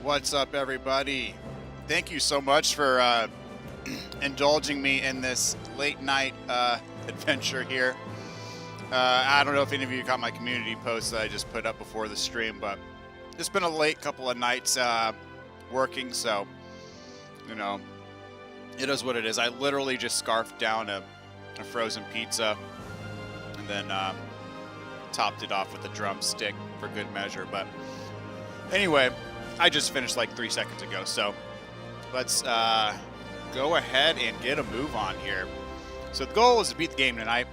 What's up, everybody? Thank you so much for indulging me in this late night adventure here. I don't know if any of you got my community post that I just put up before the stream, but it's been a late couple of nights working, so, you know, it is what it is. I literally just scarfed down a frozen pizza and then topped it off with a drumstick for good measure. But anyway, I just finished like 3 seconds ago, so let's go ahead and get a move on here. So the goal is to beat the game tonight,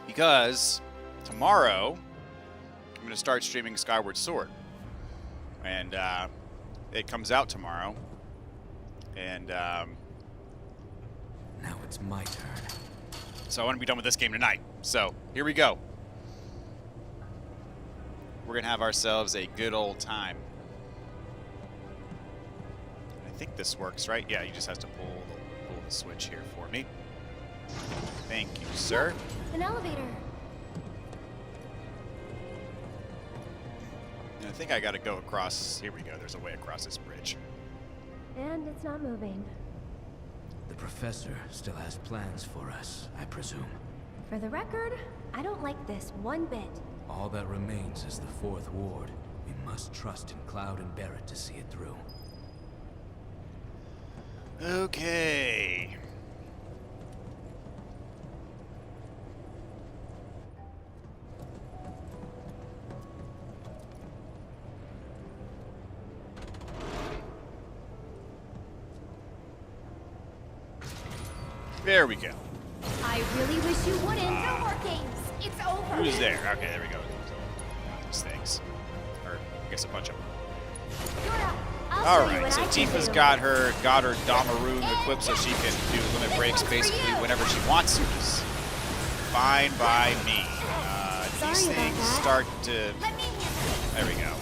because tomorrow I'm going to start streaming Skyward Sword, and it comes out tomorrow, and now it's my turn. So I want to be done with this game tonight. So here we go. We're going to have ourselves a good old time. I think this works, right? Yeah, you just have to pull the switch here for me. Thank you, sir. An elevator. And I think I got to go across. Here we go. There's a way across this bridge. And it's not moving. The professor still has plans for us, I presume. For the record, I don't like this one bit. All that remains is the Fourth Ward. We must trust in Cloud and Barrett to see it through. Okay. There we go. I really wish you wouldn't. No more games. It's over. Who's there? Okay, there we go. These things. Or, I guess a bunch of them. Alright, so Tifa's got her Damaroon equipped so she can do limit breaks basically whenever she wants to. It's fine by me. These things start to... There we go.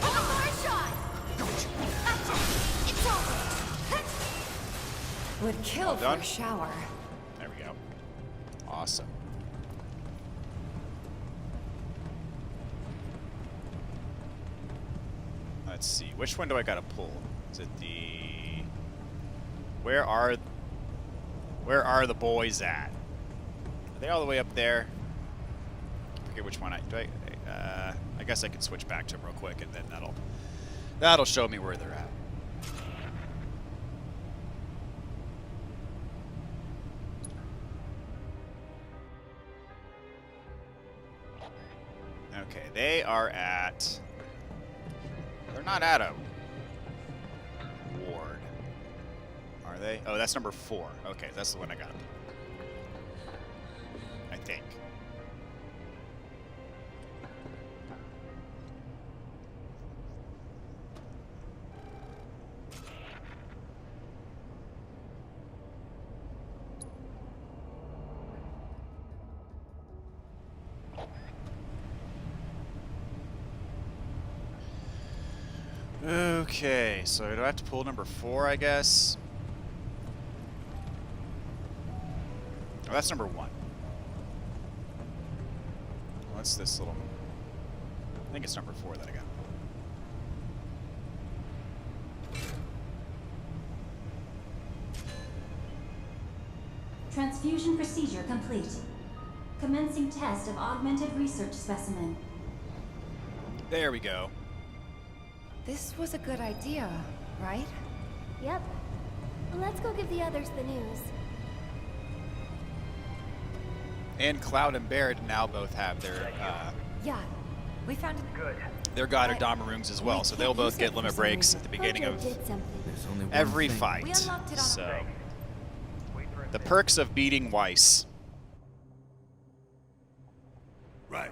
Would kill for a shower. There we go. Awesome. Let's see. Which one do I gotta pull? Is it the... Where are the boys at? Are they all the way up there? I forget which one I guess I can switch back to them real quick, and then that'll show me where they're at. Okay, they are at... They're not at a ward, are they? Oh, that's number 4. Okay, that's the one I got. I think. Okay, so do I have to pull number 4, I guess? Oh, that's number 1. What's this little... I think it's number 4 that I got. Transfusion procedure complete. Commencing test of augmented research specimen. There we go. This was a good idea, right? Yep. Let's go give the others the news. And Cloud and Barrett now both have their Yeah, we found it. Good. their God or Dama rooms as well, so they'll both get limit breaks at the beginning of every fight. So the perks of beating Weiss. Right.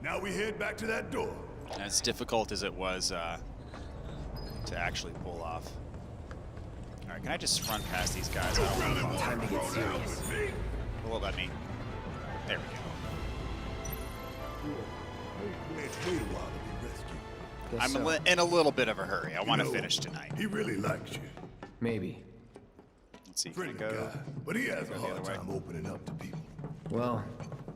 Now we head back to that door. As difficult as it was to actually pull off. All right, can I just run past these guys? I don't know. Time to get serious. A little bit me. There we go. It's wait a while to be rescued. I'm in a little bit of a hurry. I want to finish tonight. He really likes you. Maybe. Let's see, can I Friendly go? guy, but he has a the hard other way? time opening up to people. Well,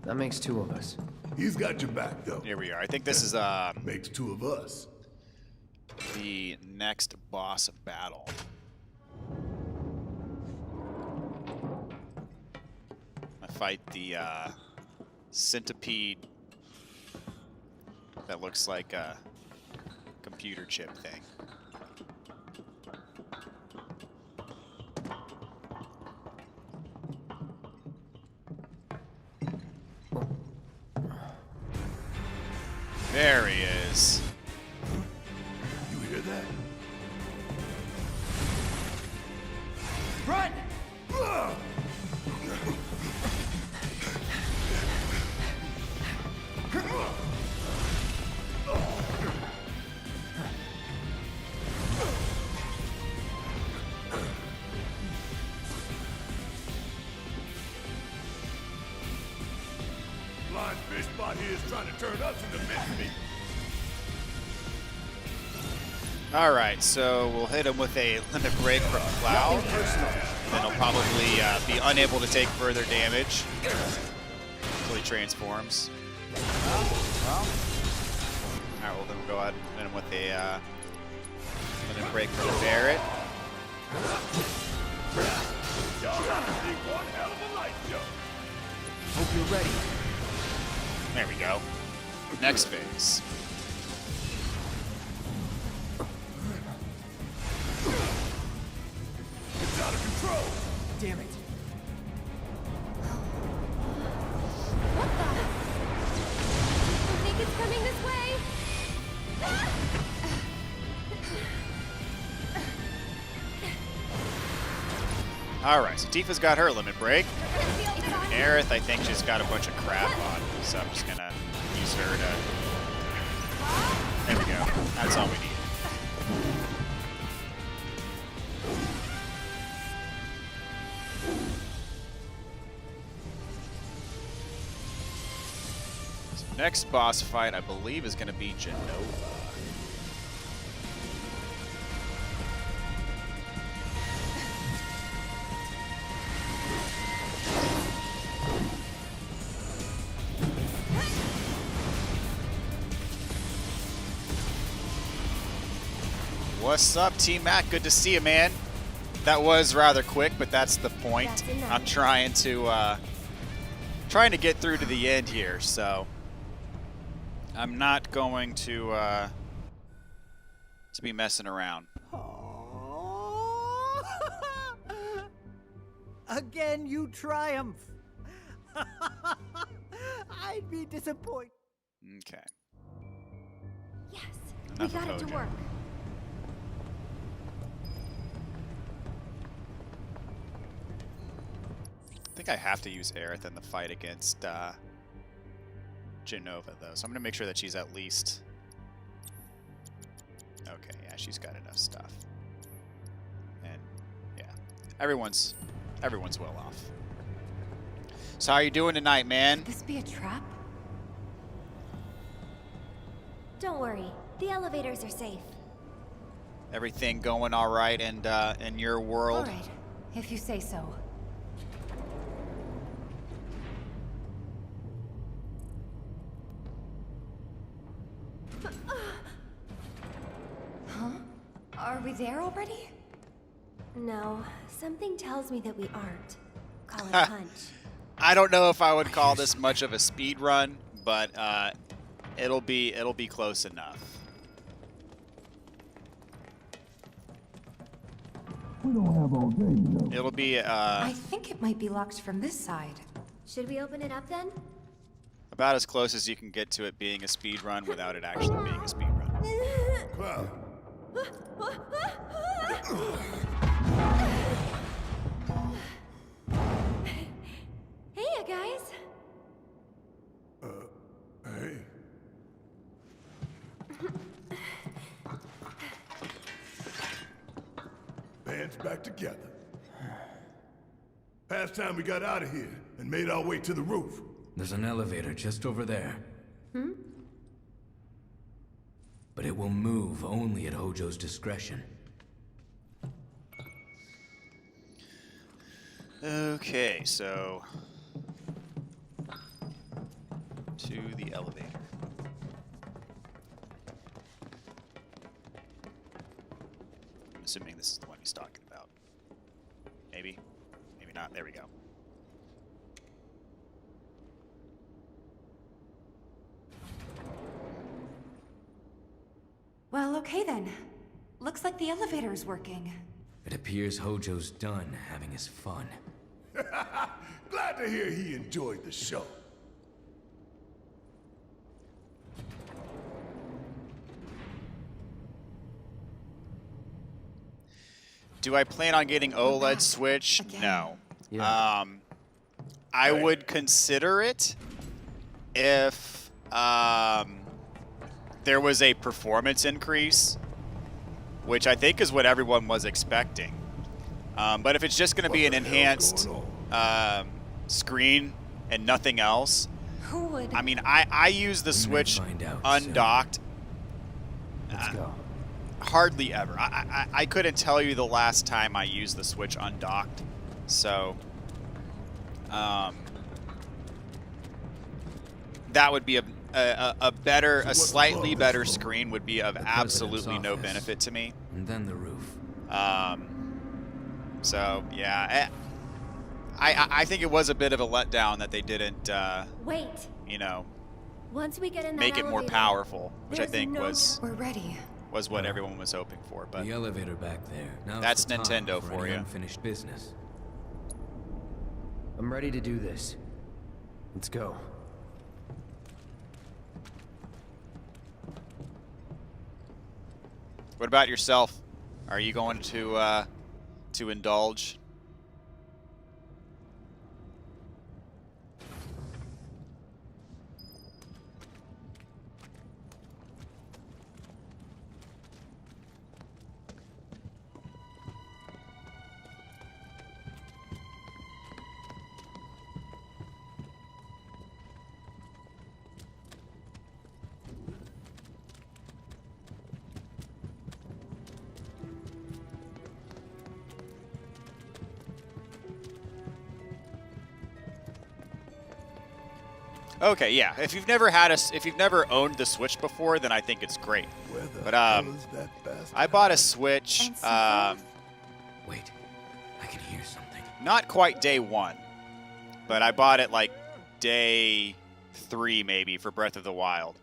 that makes two of us. He's got your back, though. Here we are. I think this is Makes two of us. the next boss battle. I fight the centipede that looks like a computer chip thing. There he is. You hear that? Run! Blind fish spot here is trying to turn us into mincemeat. All right, so we'll hit him with a limit break from Cloud. Then he'll probably be unable to take further damage until he transforms. All right, well then we'll go ahead and hit him with a limit break from Barrett. Y'all got to see one hell of a light show. Hope you're ready. There we go. Next phase. It's out of control. Damn it. What the? I think it's coming this way. All right, so Tifa's got her limit break. Aerith, I think, just got a bunch of crap on, so I'm just gonna use her to... There we go. That's all we need. So next boss fight, I believe, is gonna be Genova. What's up, T-Mac? Good to see you, man. That was rather quick, but that's the point. That's enough. I'm trying to get through to the end here, so I'm not going to be messing around. Again, you triumph. I'd be disappointed. Okay. Yes, Enough we got of it to Hojo. work. I think I have to use Aerith in the fight against Genova, though, so I'm going to make sure that she's at least... Okay, yeah, she's got enough stuff. And, yeah, everyone's well off. So how are you doing tonight, man? Could this be a trap? Don't worry, the elevators are safe. Everything going all right and in your world? All right, if you say so. Huh? Are we there already? No, something tells me that we aren't. Call it a hunch. I don't know if I would call this much of a speed run, but it'll be close enough. We don't have all day, you know. It'll be I think it might be locked from this side. Should we open it up then? about as close as you can get to it being a speed run without it actually being a speed run. Cloud. Hey, you guys. Hey. Band's back together. Past time we got out of here and made our way to the roof. There's an elevator just over there. But it will move only at Hojo's discretion. Okay, so to the elevator. assuming this is the one he's talking about. Maybe. Maybe not. There we go. Well, okay then. Looks like the elevator's working. It appears Hojo's done having his fun. Glad to hear he enjoyed the show. Do I plan on getting OLED Switch? Again. No. Yeah. I would consider it if there was a performance increase, which I think is what everyone was expecting. But if it's just going to be an enhanced screen and nothing else, Who would? I mean, I use the We may Switch find out undocked Let's go. hardly ever. I couldn't tell you the last time I used the Switch undocked. So, that would be a slightly better screen would be of absolutely no office. benefit to me. And then the roof. So yeah, I think it was a bit of a letdown that they didn't, Wait. you know, Once we get in that make it more elevator, powerful, which I there's think no We're ready. was what everyone was hoping for. But The elevator back there. Now's That's the time Nintendo for any you. Unfinished business. I'm ready to do this. Let's go. what about yourself? Are you going to indulge? Okay, yeah. If you've never owned the Switch before, then I think it's great. Where the But hell is that bastard? I bought a Switch, And so Wait. I can hear something. not quite day 1, but I bought it like day 3 maybe for Breath of the Wild.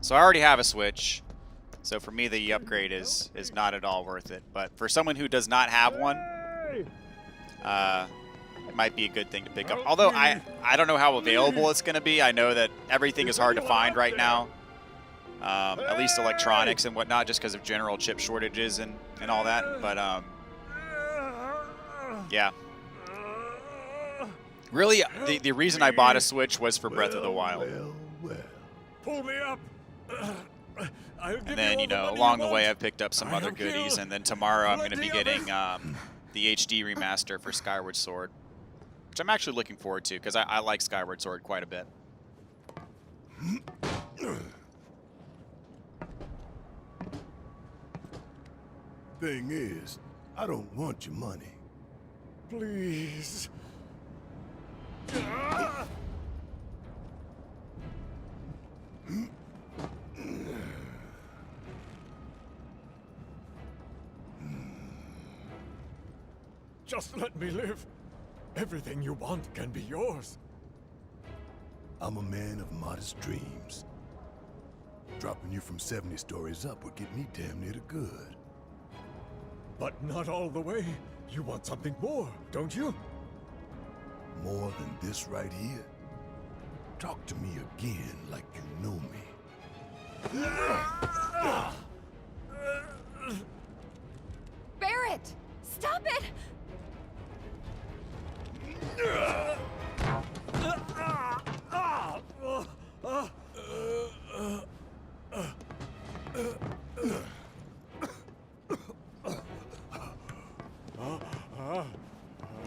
So I already have a Switch, so for me the upgrade is not at all worth it. But for someone who does not have one, it might be a good thing to pick up. Although I don't know how available it's going to be. I know that everything is hard to find right now, at least electronics and whatnot, just because of general chip shortages and all that. But yeah. Really, the reason I bought a Switch was for Breath of the Wild. Well. Pull me up. And then, you know, along the way I've picked up some other goodies, and then tomorrow I'm going to be getting the HD remaster for Skyward Sword, which I'm actually looking forward to because I like Skyward Sword quite a bit. Thing is, I don't want your money. Please. Just let me live. Everything you want can be yours. I'm a man of modest dreams. Dropping you from 70 stories up would get me damn near to good. But not all the way. You want something more, don't you? More than this right here? Talk to me again like you know me. Barrett! Stop it!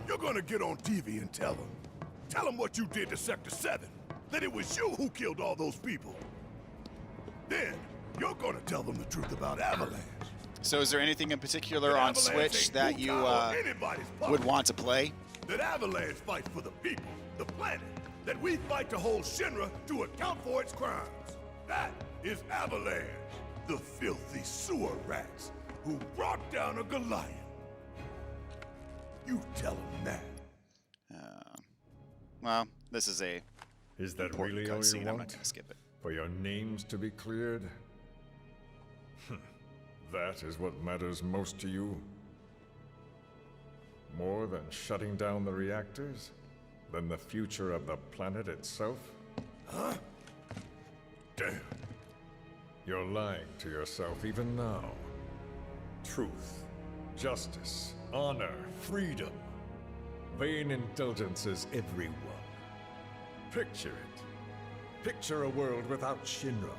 You're gonna get on TV and tell them. Tell them what you did to Sector 7. That it was you who killed all those people. Then, you're gonna tell them the truth about Avalanche. So is there anything in particular That on Avalanche Switch ain't that you Bukai or anybody's puppet. would want to play? That Avalanche fights for the people, the planet. That we fight to hold Shinra to account for its crimes. that is Avalanche, the filthy sewer rats who brought down a Goliath. You tell him that. Well, this is a Is that important really all cutscene. you I'm not want? gonna skip it. For your names to be cleared? That is what matters most to you? More than shutting down the reactors? Than the future of the planet itself? Huh? Damn. You're lying to yourself even now. Truth, justice, honor, freedom. Vain indulgences, everyone. Picture it. Picture a world without Shinra,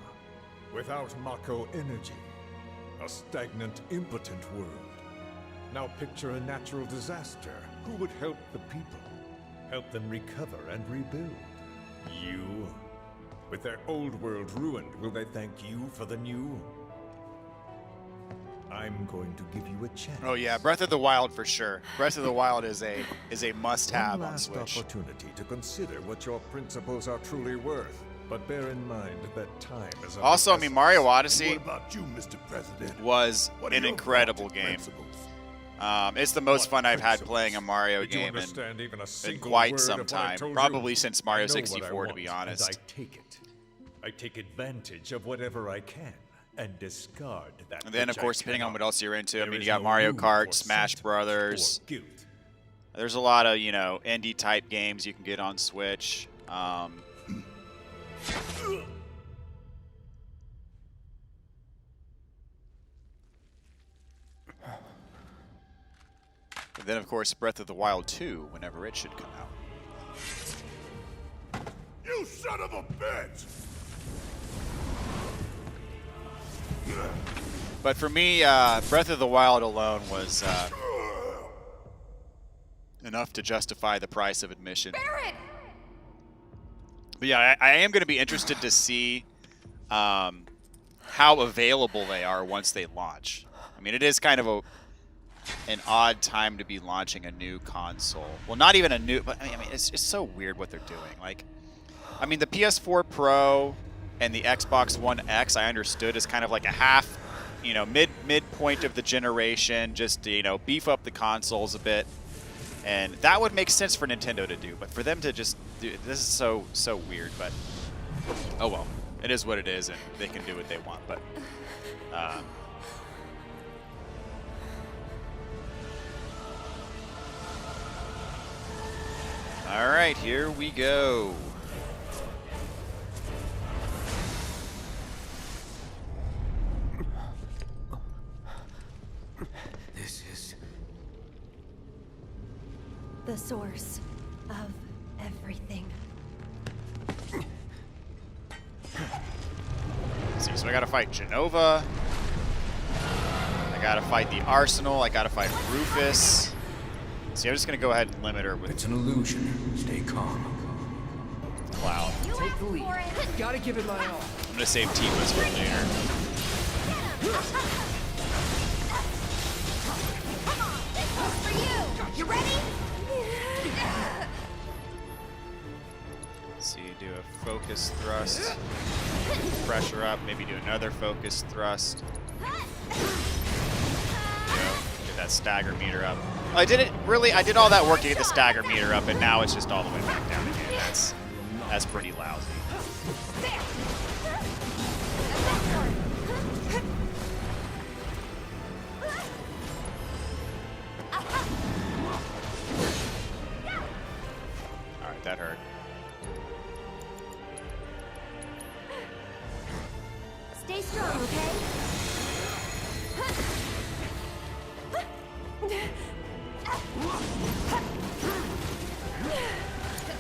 without Mako energy. A stagnant, impotent world. Now picture a natural disaster. Who would help the people? Help them recover and rebuild? You? With their old world ruined, will they thank you for the new? I'm going to give you a chance. Oh yeah, Breath of the Wild for sure. Breath of the Wild is a must-have One on last Switch. opportunity to consider what your principles are truly worth. But bear in mind that time is of Also, I the mean, essence. Mario What Odyssey about you, Mr. President? was What are an your incredible vaunted game. principles? It's the most What fun I've had principles? playing a Mario Did you game understand even a in single quite word some of what I time. told you? Probably since Mario I know what I 64, to be want, honest. And I take it. I take advantage of whatever I can and discard that. And then, of which I course, depending on cannot. what else you're into, I There mean, is you got no Mario room Kart, for Smash sentiment Brothers. or guilt. There's a lot of, indie type games you can get on Switch. And then, of course, Breath of the Wild 2, whenever it should come out. You son of a bitch! But for me, Breath of the Wild alone was enough to justify the price of admission. Barret! But yeah, I am going to be interested to see how available they are once they launch. I mean, it is kind of an odd time to be launching a new console. Well, not even a new, but I mean, it's so weird what they're doing. Like, I mean, the PS4 Pro and the Xbox One X, I understood, is kind of like a half, midpoint of the generation, just to, beef up the consoles a bit. And that would make sense for Nintendo to do, but for them to just do this is so weird. But oh well, it is what it is, and they can do what they want. But all right, here we go. This is The source of everything. See, so I gotta fight Genova. I gotta fight the Arsenal. I gotta fight Rufus. See, I'm just gonna go ahead and limit her with it's an illusion. Stay calm. Cloud. Take the lead. Gotta give it my all. I'm gonna save Tifa's for later. This one's for you! You ready? Let's see, do a focus thrust. Pressure up, maybe do another focus thrust. There you go. Get that stagger meter up. I did all that work to get the stagger meter up, and now it's just all the way back down again. That's pretty lousy. There! Alright, that hurt. Stay strong, okay? Good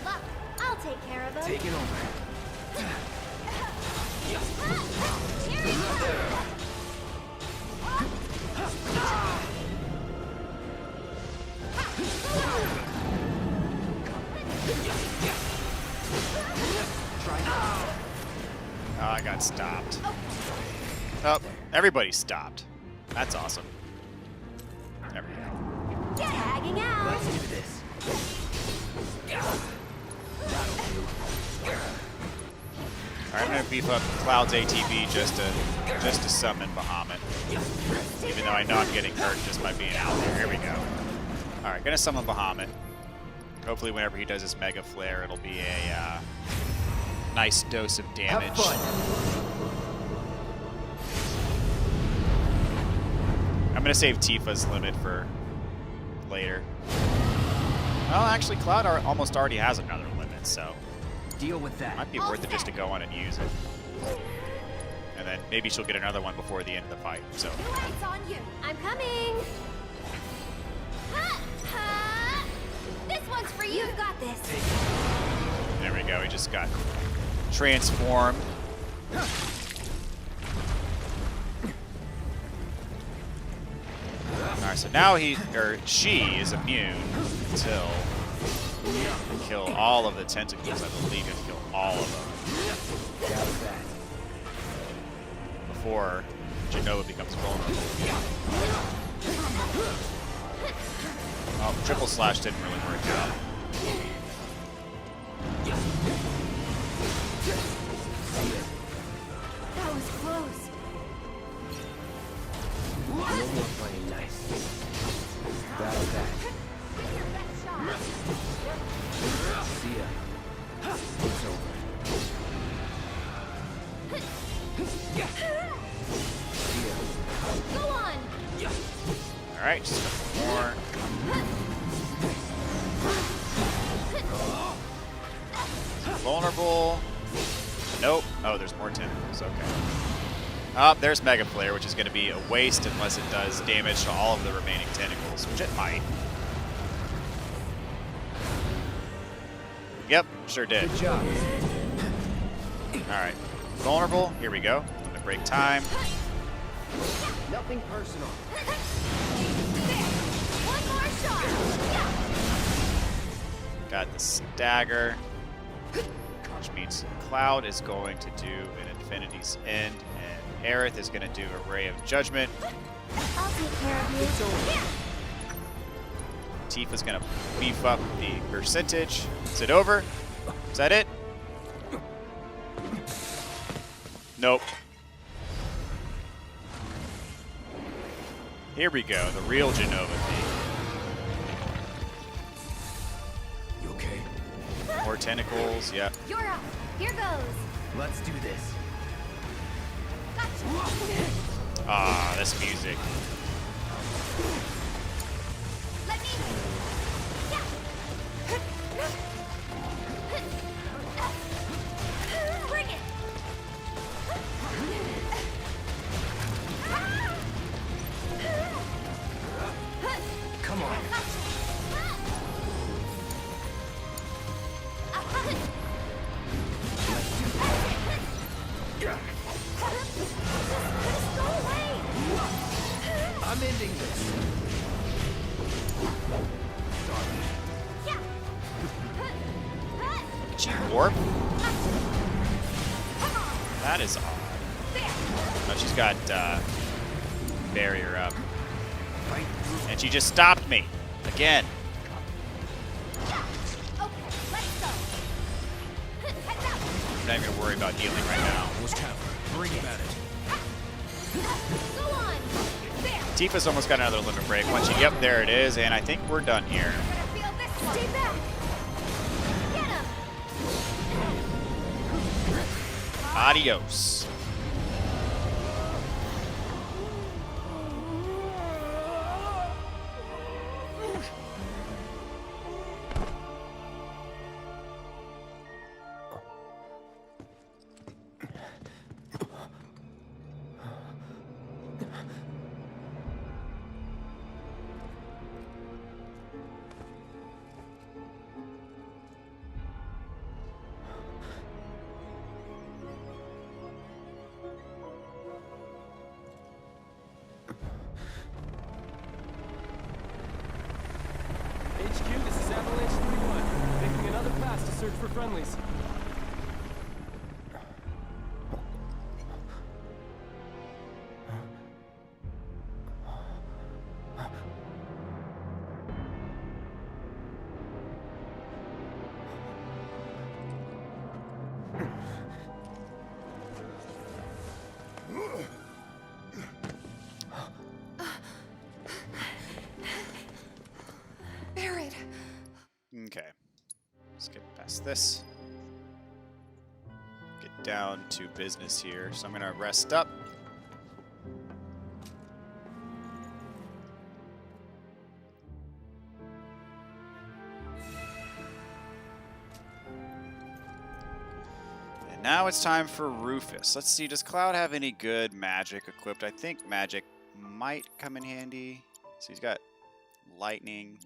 luck. I'll take care of him. Take it over. Here he comes! Oh, I got stopped. Oh, everybody stopped. That's awesome. There we go. Tagging out. Let's do this. I'm gonna beef up Cloud's ATB just to summon Bahamut. Even though I know I'm getting hurt just by being out there. Here we go. Alright, gonna summon Bahamut. Hopefully whenever he does his Mega Flare, it'll be a nice dose of damage. Have fun. I'm gonna save Tifa's limit for later. Well, actually, Cloud almost already has another limit, so Deal with that. might be worth it just to go on and use it. And then maybe she'll get another one before the end of the fight. So It's on you. I'm coming. Ha! Ha! This one's for you. You've got this. there we go. He just got transformed. Alright, so now she is immune until you kill all of the tentacles. I believe you have to kill all of them before Jenova becomes vulnerable. Oh, triple slash didn't really work out. That was close. No more playing nice. Battle back. See ya. It's over. See ya. Go on. Alright, just a couple more. Vulnerable. Nope. Oh, there's more tentacles. Okay. There's Mega Flare, which is going to be a waste unless it does damage to all of the remaining tentacles, which it might. Yep, sure did. Good job. Alright. Vulnerable. Here we go. I'm going to break time. Nothing personal. One more shot. Got the stagger, which means Cloud is going to do an Infinity's End, and Aerith is going to do a Ray of Judgment. I'll take care of you. Tifa's going to beef up the percentage. Is it over? Is that it? Nope. Here we go, the real Jenova theme. You okay? More tentacles, yep. You're up. Here goes. Let's do this. Gotcha. Ah, this music. Let me. Bring it. Come on. Go away. I'm ending this. She warp? That is odd. Oh, she's got barrier up. And she just stopped me. Again. I'm not even gonna worry about healing right now. Bring him at it. Go on. There. Tifa's almost got another limit break. Once you, yep, there it is, and I think we're done here. You're gonna feel this one. Stay back. Get him. Adios. HQ, this is Avalanche 3-1. Making another pass to search for friendlies. this. Get down to business here. So I'm gonna rest up. And now it's time for Rufus. Let's see, does Cloud have any good magic equipped? I think magic might come in handy. So he's got lightning.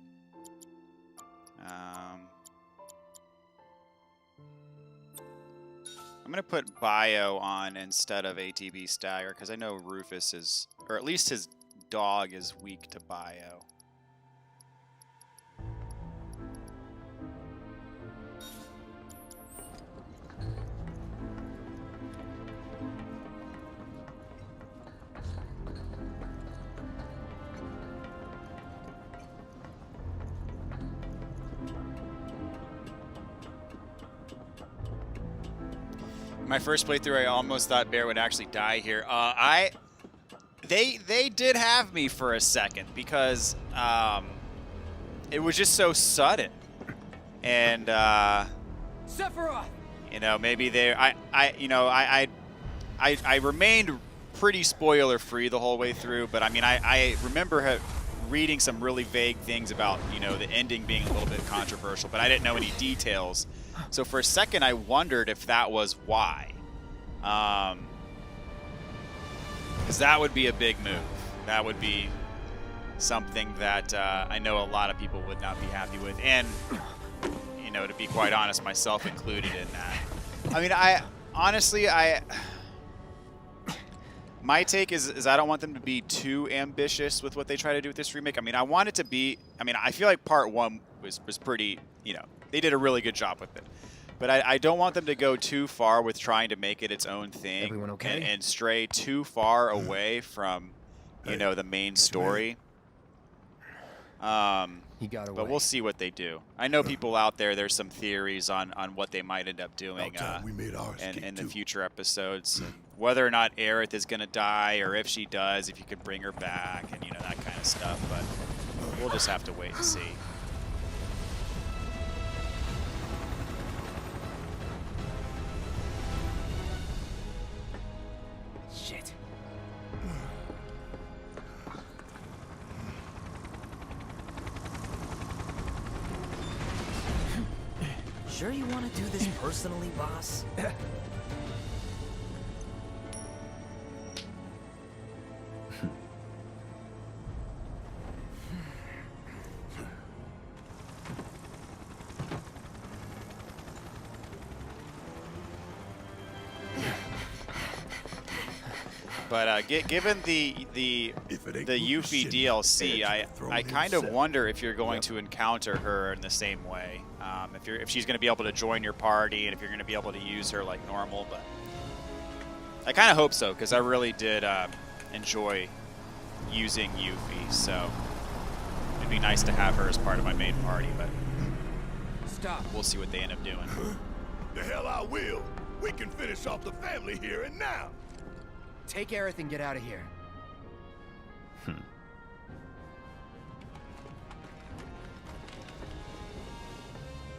I'm going to put Bio on instead of ATB Stagger because I know Rufus is, or at least his dog is weak to Bio. My first playthrough, I almost thought Bear would actually die here. They did have me for a second because it was just so sudden, and Sephiroth! you know, maybe they, I remained pretty spoiler free the whole way through. But I mean, I remember reading some really vague things about, you know, the ending being a little bit controversial, but I didn't know any details. So for a second, I wondered if that was why. Because that would be a big move. That would be something that I know a lot of people would not be happy with. And, you know, to be quite honest, myself included in that. I mean, honestly, my take is I don't want them to be too ambitious with what they try to do with this remake. I mean, I want it to be, I mean, I feel like part one was pretty, you know, they did a really good job with it. But I don't want them to go too far with trying to make it its own thing. Everyone okay? And stray too far away from, you know, the main story. He got away. But we'll see what they do. I know people out there, there's some theories on what they might end up doing in the future episodes. And whether or not Aerith is going to die, or if she does, if you could bring her back, and, you know, that kind of stuff. But we'll just have to wait and see. Shit. Sure you want to do this personally, boss? But given the Yuffie DLC, I kind of wonder if you're going to encounter her in the same way. If she's going to be able to join your party, and if you're going to be able to use her like normal. But I kind of hope so, because I really did enjoy using Yuffie. So it'd be nice to have her as part of my main party. But Stop. We'll see what they end up doing. The hell I will. We can finish off the family here and now. Take Aerith and get out of here.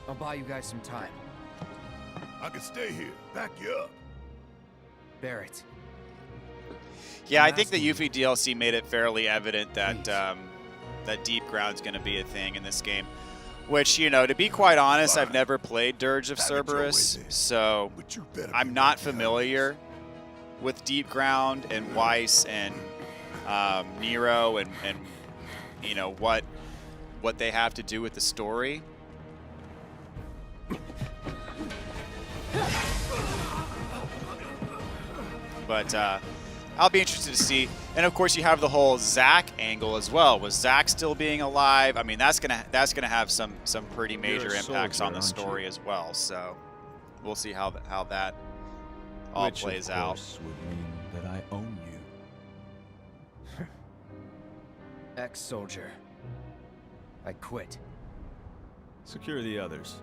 I'll buy you guys some time. I can stay here, back you up. Barrett. Yeah, I think the Yuffie DLC made it fairly evident that that Deep Ground's going to be a thing in this game. Which, you know, to be quite honest, I've never played Dirge of Cerberus, so I'm not familiar with Deep Ground and Weiss and Nero and you know what they have to do with the story. But I'll be interested to see. And of course, you have the whole Zack angle as well. Was Zack still being alive? I mean, that's gonna have some pretty major impacts on the story as well. So we'll see how that all plays out. Which, of course, would mean that I own you. Ex-soldier. I quit. Secure the others.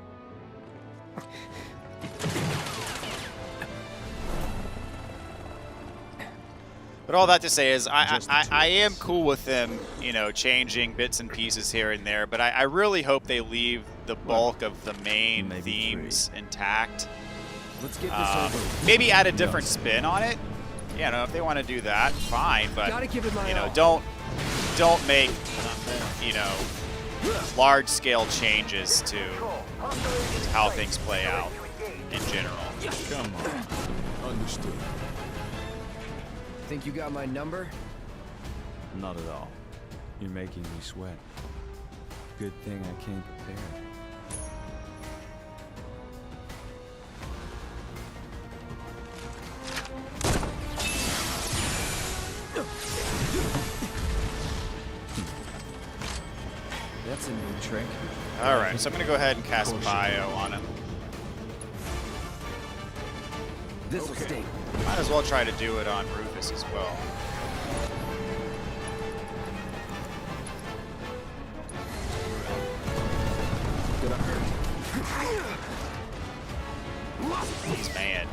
But all that to say is, I am cool with them, you know, changing bits and pieces here and there. But I really hope they leave the bulk of the main themes intact. Let's get this over. Maybe add a different spin on it. Yeah, no, if they want to do that, fine. But Gotta give it my you know, all. don't make large-scale changes to how things play out in general. Come on. Understood. Think you got my number? Not at all. You're making me sweat. Good thing I came prepared. That's a new trick. All right, so I'm going to go ahead and cast Bio on him. This'll sting. Might as well try to do it on Rufus as well. Gonna hurt. He's mad.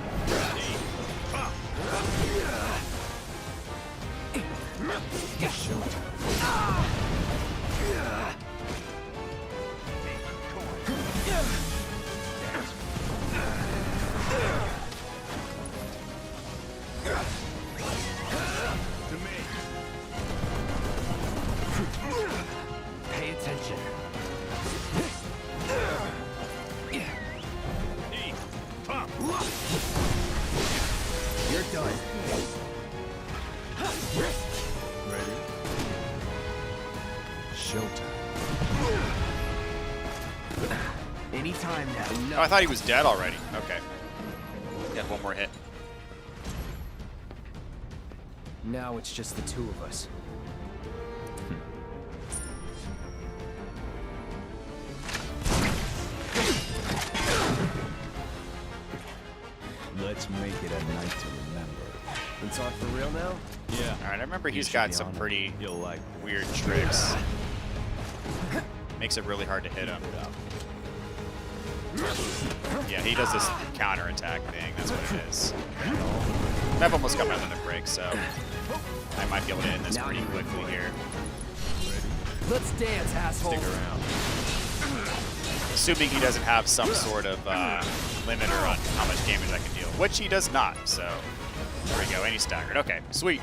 Pay attention. You're done. Ready? Showtime. Anytime now. Oh, I thought he was dead already. Okay. Got one more hit. Now it's just the two of us. Let's make it a night to remember. Been talk for real now? Yeah. All right, I remember You he's should got be some honored. pretty You'll like weird tricks. Makes it really hard to hit him. Yeah, he does this counterattack thing. That's what it is. I've almost got my limit break, so I might be able to end this pretty quickly here. Let's dance, asshole. stick around. Assuming he doesn't have some sort of limiter on how much damage I can deal, which he does not. So there we go, and he's staggered. Okay, sweet.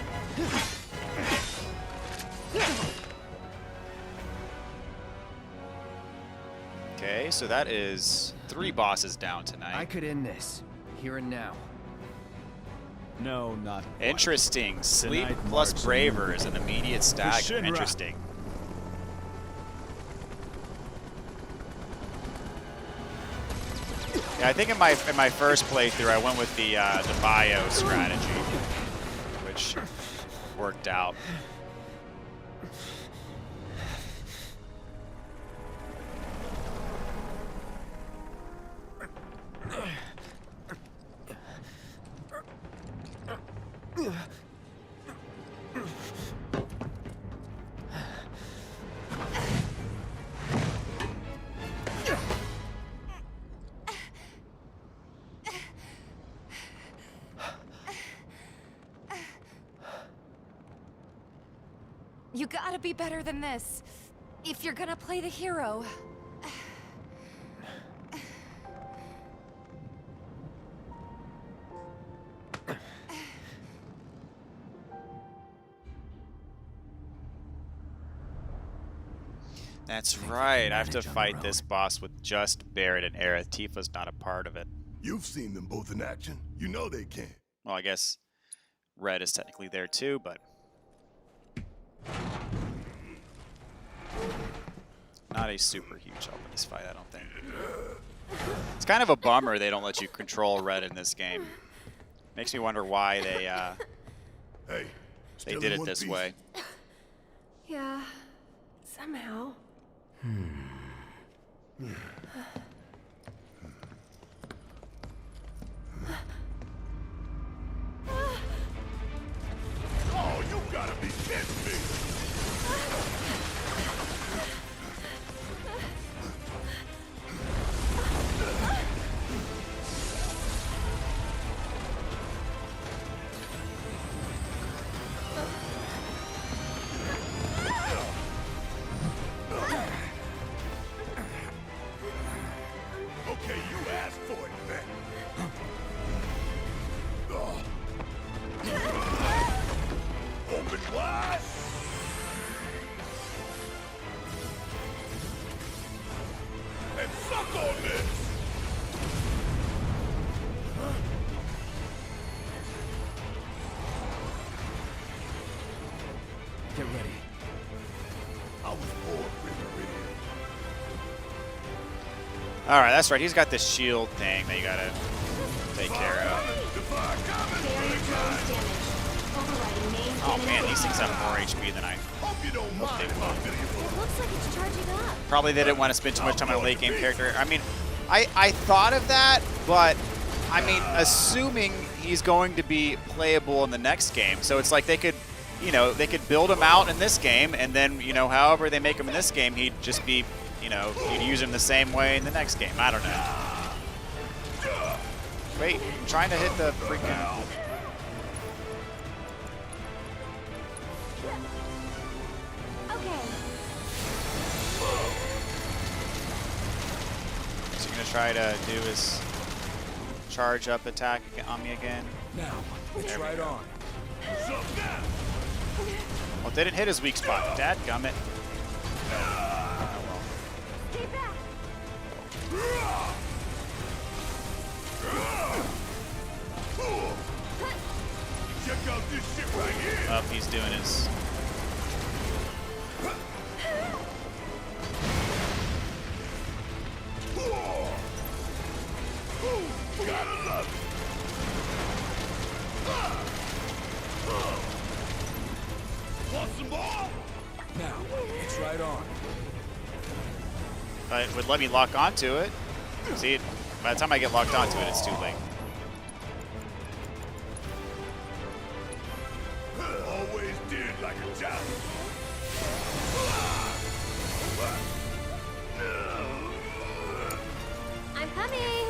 Okay, so that is 3 bosses down I tonight. could end this here and now. No, not quite. Interesting. Sleep Tonight plus marks a Braver new is an immediate stagger. Shinra. Interesting. Yeah, I think in my first playthrough I went with the bio strategy, which worked out. You gotta be better than this. If you're gonna play the hero. That's right. I have to fight this boss with just Barret and Aerith. Tifa's not a part of it. You've seen them both in action. You know they can. Well, I guess Red is technically there too, but not a super huge help in this fight, I don't think. It's kind of a bummer they don't let you control Red in this game. Makes me wonder why they Hey, they still did in it one this piece. way. Yeah, somehow. Oh, you gotta be kidding me! Alright, that's right. He's got this shield thing that you gotta take care of. Oh man, these things have more HP than I hoped they would. It looks like it's charging up. Probably they didn't want to spend too much time on a late game character. I mean, I thought of that, but I mean, assuming he's going to be playable in the next game, so it's like they could, you know, they could build him out in this game, and then, you know, however they make him in this game, he'd just be, you know, you'd use him the same way in the next game. I don't know. Wait, I'm trying to hit the freaking... Okay. So you're gonna try to do his charge up attack on me again? Now, it's right on. Well, it didn't hit his weak spot. Dadgummit. Oh well. Stay back. Check out this shit right here. Oh, he's doing his... Gotta love it. Want some more? Now, it's right on. But it would let me lock onto it. See, by the time I get locked onto it, it's too late. Always did like a job. I'm coming.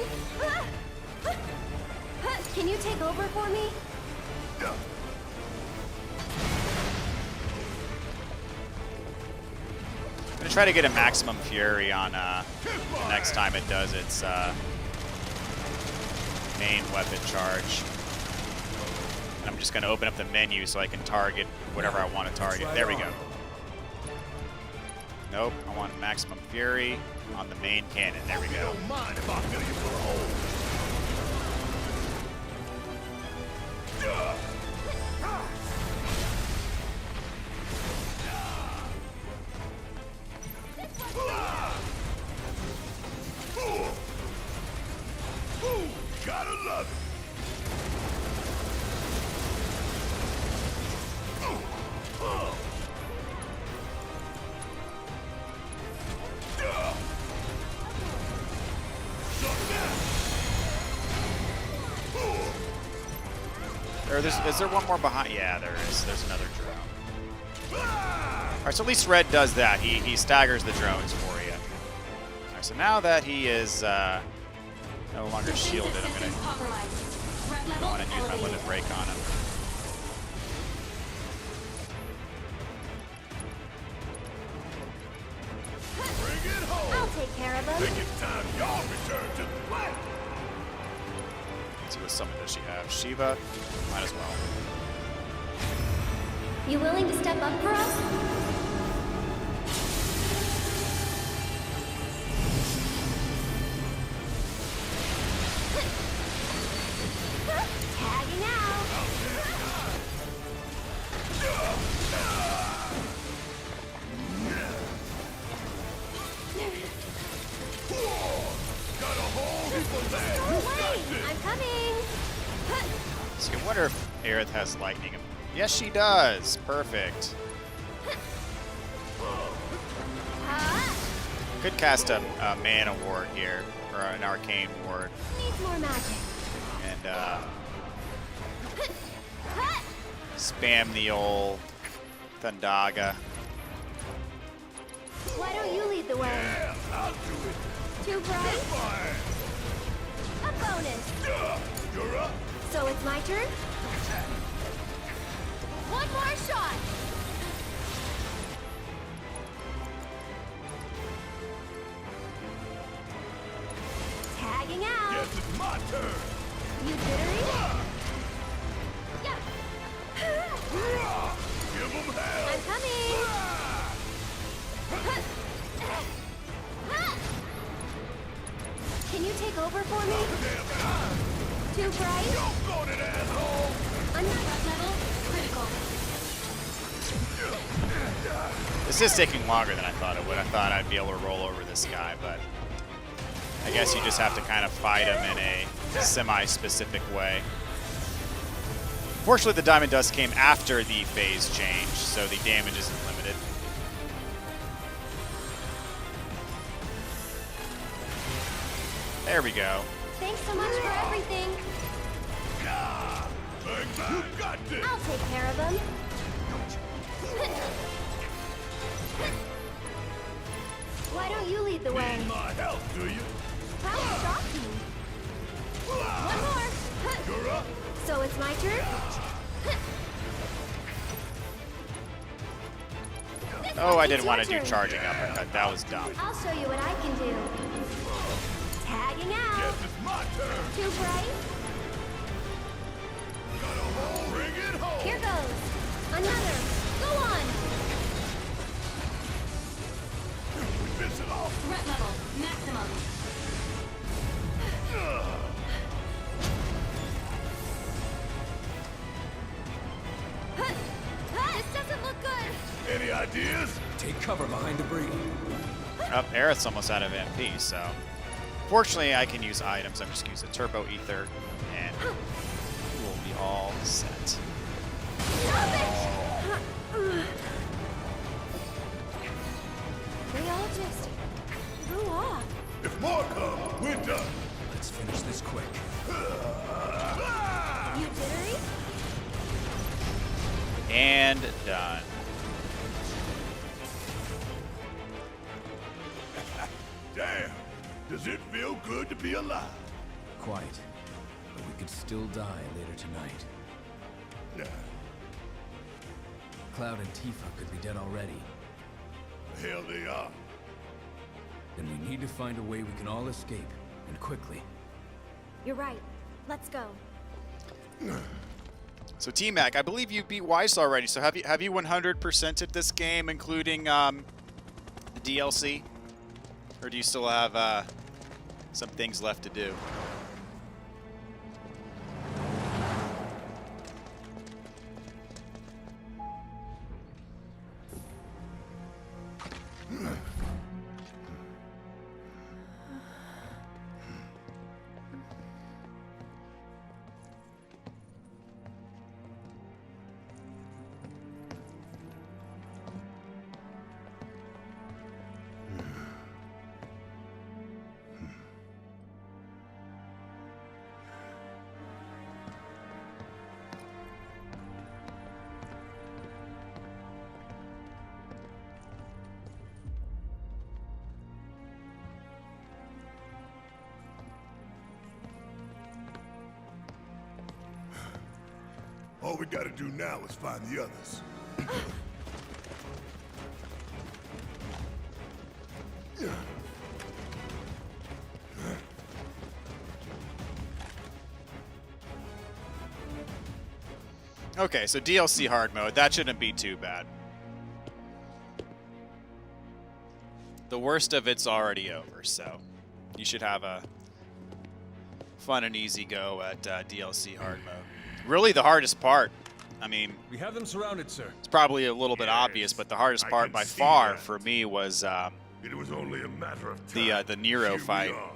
Can you take over for me? I'm gonna try to get a maximum fury on the next time it does its main weapon charge. And I'm just gonna open up the menu so I can target whatever I want to target. There we go. Nope, I want maximum fury on the main cannon. There we go. Don't mind if I fill you full of holes. Gotta love it. Is there one more behind? Yeah, there is. There's another drone. Alright, so at least Red does that. He staggers the drones for you. Alright, so now that he is no longer shielded, I'm going to go on and use my limit break on him. Bring it home. I'll take care of them. Think it's time y'all return to the planet. Let's see what summon does she have. Shiva? Might as well. You willing to step up for us? Tagging out. Got a whole heap of land. Wait, I'm coming. See, I wonder if Aerith has lightning. Yes, she does. Perfect. Could cast a mana ward here, or an arcane ward, Needs more magic. and spam the old Thundaga. Why don't you lead the way? Yeah, I'll do it. Too bright? Fine. A bonus. You're up. So it's my turn? One more shot. Tagging out. Guess it's my turn. You jittery? Yeah. Give them hell. I'm coming. Can you take over for me? Too bright? Don't go to that asshole. Unlock level critical. This is taking longer than I thought it would. I thought I'd be able to roll over this guy, but I guess you just have to kind of fight them in a semi-specific way. Fortunately, the Diamond Dust came after the phase change, so the damage isn't limited. There we go. Thanks so much for everything. You got this! I'll take care of them. Why don't you lead the way? Need my help, do you? How shocking. One more. You're up. So it's my turn? Oh, I didn't It's want your to do turn. charging uppercut. That was dumb. I'll show you what I can do. Tagging out. Guess it's my turn. Too bright? Bring it home. Here goes. Another. Go on. Finish it off. Threat level maximum. This doesn't look good. Any ideas? Take cover behind debris. Oh, Aerith's almost out of MP, so... Fortunately, I can use items. I'm just going to use a Turbo Ether, and we'll be all set. Stop it! They all just grew off. If more come, we're done. Let's finish this quick. You jittery? And done. Damn. Does it feel good to be alive? Quite. But we could still die later tonight. Nah. Cloud and Tifa could be dead already. The hell they are. Then we need to find a way we can all escape, and quickly. You're right. Let's go. So T-Mac, I believe you beat Weiss already. So have you 100%ed this game, including the DLC, or do you still have some things left to do? All we gotta do now is find the others. Okay, so DLC hard mode. That shouldn't be too bad. The worst of it's already over, so you should have a fun and easy go at DLC hard mode. Really the hardest part, I mean, We have them surrounded, sir. it's probably a little bit obvious, but the hardest part by far for me was It was only a matter of time. the Nero Here we fight. are.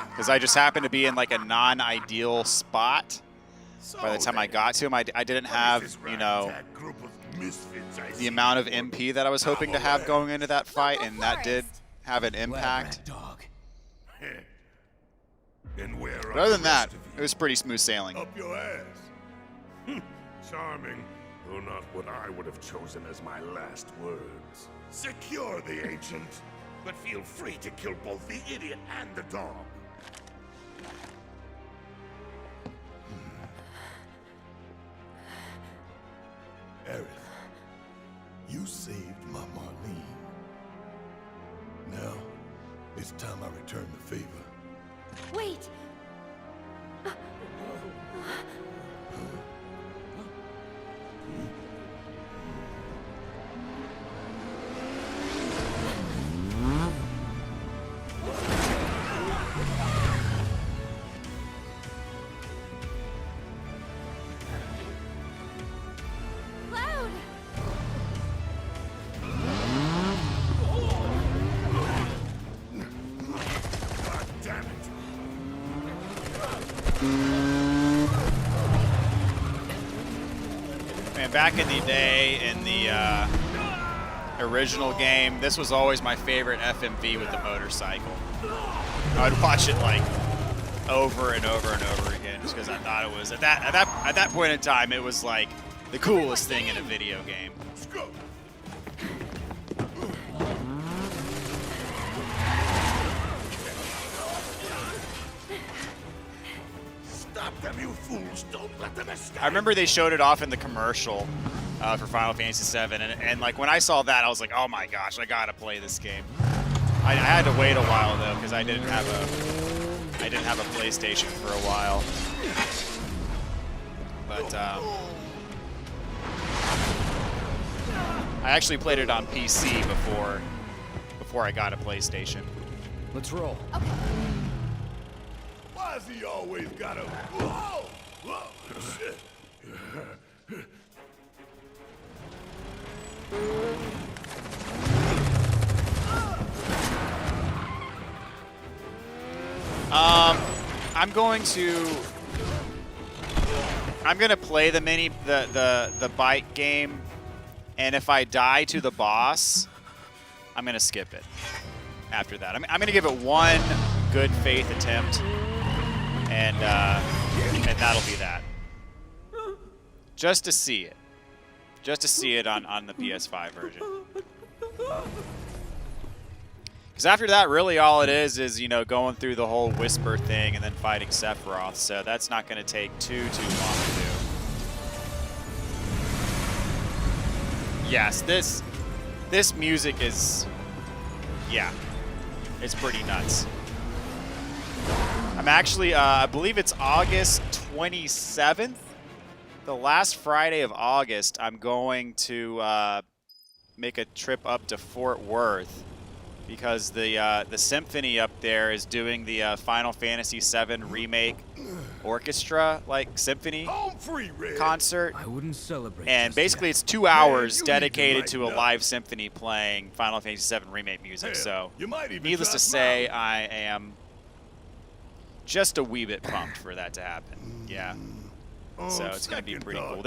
Because I just happened to be in like a non-ideal spot. By the time I got to him, I didn't have, you know, the amount of MP that I was hoping to have going into that fight, and that did have an impact. Dog. And where But other than that, it was pretty smooth sailing. Up your ass. Charming, though not what I would have chosen as my last words. Secure the ancient, but feel free to kill both the idiot and the dog. Aerith, you saved my Marlene. Now, it's time I return the favor. Wait. Cloud. God damn Man, back in the day, in the original game, this was always my favorite FMV with the motorcycle. I would watch it like over and over and over again, just because I thought it was at that point in time, it was like the coolest thing in a video game. Stop them, you fools! Don't let them escape! I remember they showed it off in the commercial for Final Fantasy VII, and like when I saw that, I was like, oh my gosh, I gotta play this game. I had to wait a while though, because I didn't have a PlayStation for a while. But I actually played it on PC before I got a PlayStation. Let's roll. Okay. Why's he always gotta... Whoa! Whoa! Shit! I'm gonna play the bike game, and if I die to the boss, I'm gonna skip it. After that, I'm gonna give it one good faith attempt, and that'll be that. Just to see it on the PS5 version. Because after that, really all it is, you know, going through the whole Whisper thing and then fighting Sephiroth, so that's not going to take too long to do. Yes, this music is, yeah, it's pretty nuts. I'm actually, I believe it's August 27th, the last Friday of August, I'm going to make a trip up to Fort Worth, because the symphony up there is doing the Final Fantasy VII Remake orchestra symphony concert. I wouldn't celebrate. And basically, it's 2 hours dedicated to a live symphony playing Final Fantasy VII Remake music. So, needless to say, I am just a wee bit pumped for that to happen. Yeah. So it's going to be pretty cool.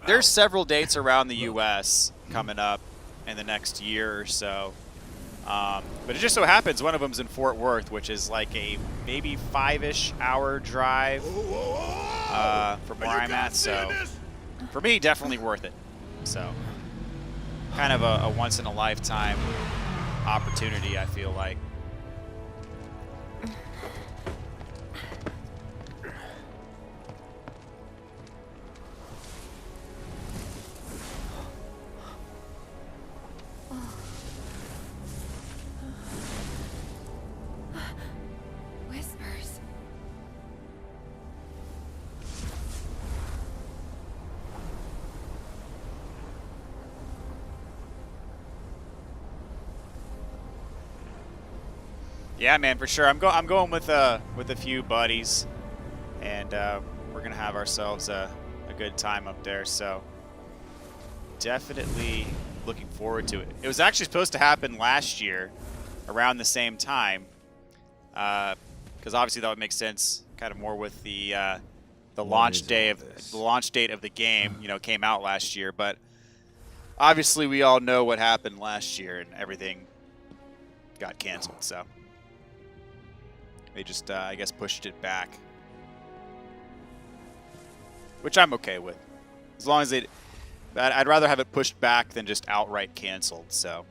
There's several dates around the U.S. coming up in the next year or so. But it just so happens one of them's in Fort Worth, which is like a maybe 5-ish hour drive from where I'm at. So for me, definitely worth it. So kind of a once in a lifetime opportunity, I feel like. Yeah, man, for sure. I'm going with a few buddies, and we're gonna have ourselves a good time up there. So definitely looking forward to it. It was actually supposed to happen last year, around the same time, because obviously that would make sense, kind of more with the launch date of the game. You know, came out last year, but obviously we all know what happened last year, and everything got canceled. So. They just, I guess, pushed it back, which I'm okay with. As long as I'd rather have it pushed back than just outright canceled, so.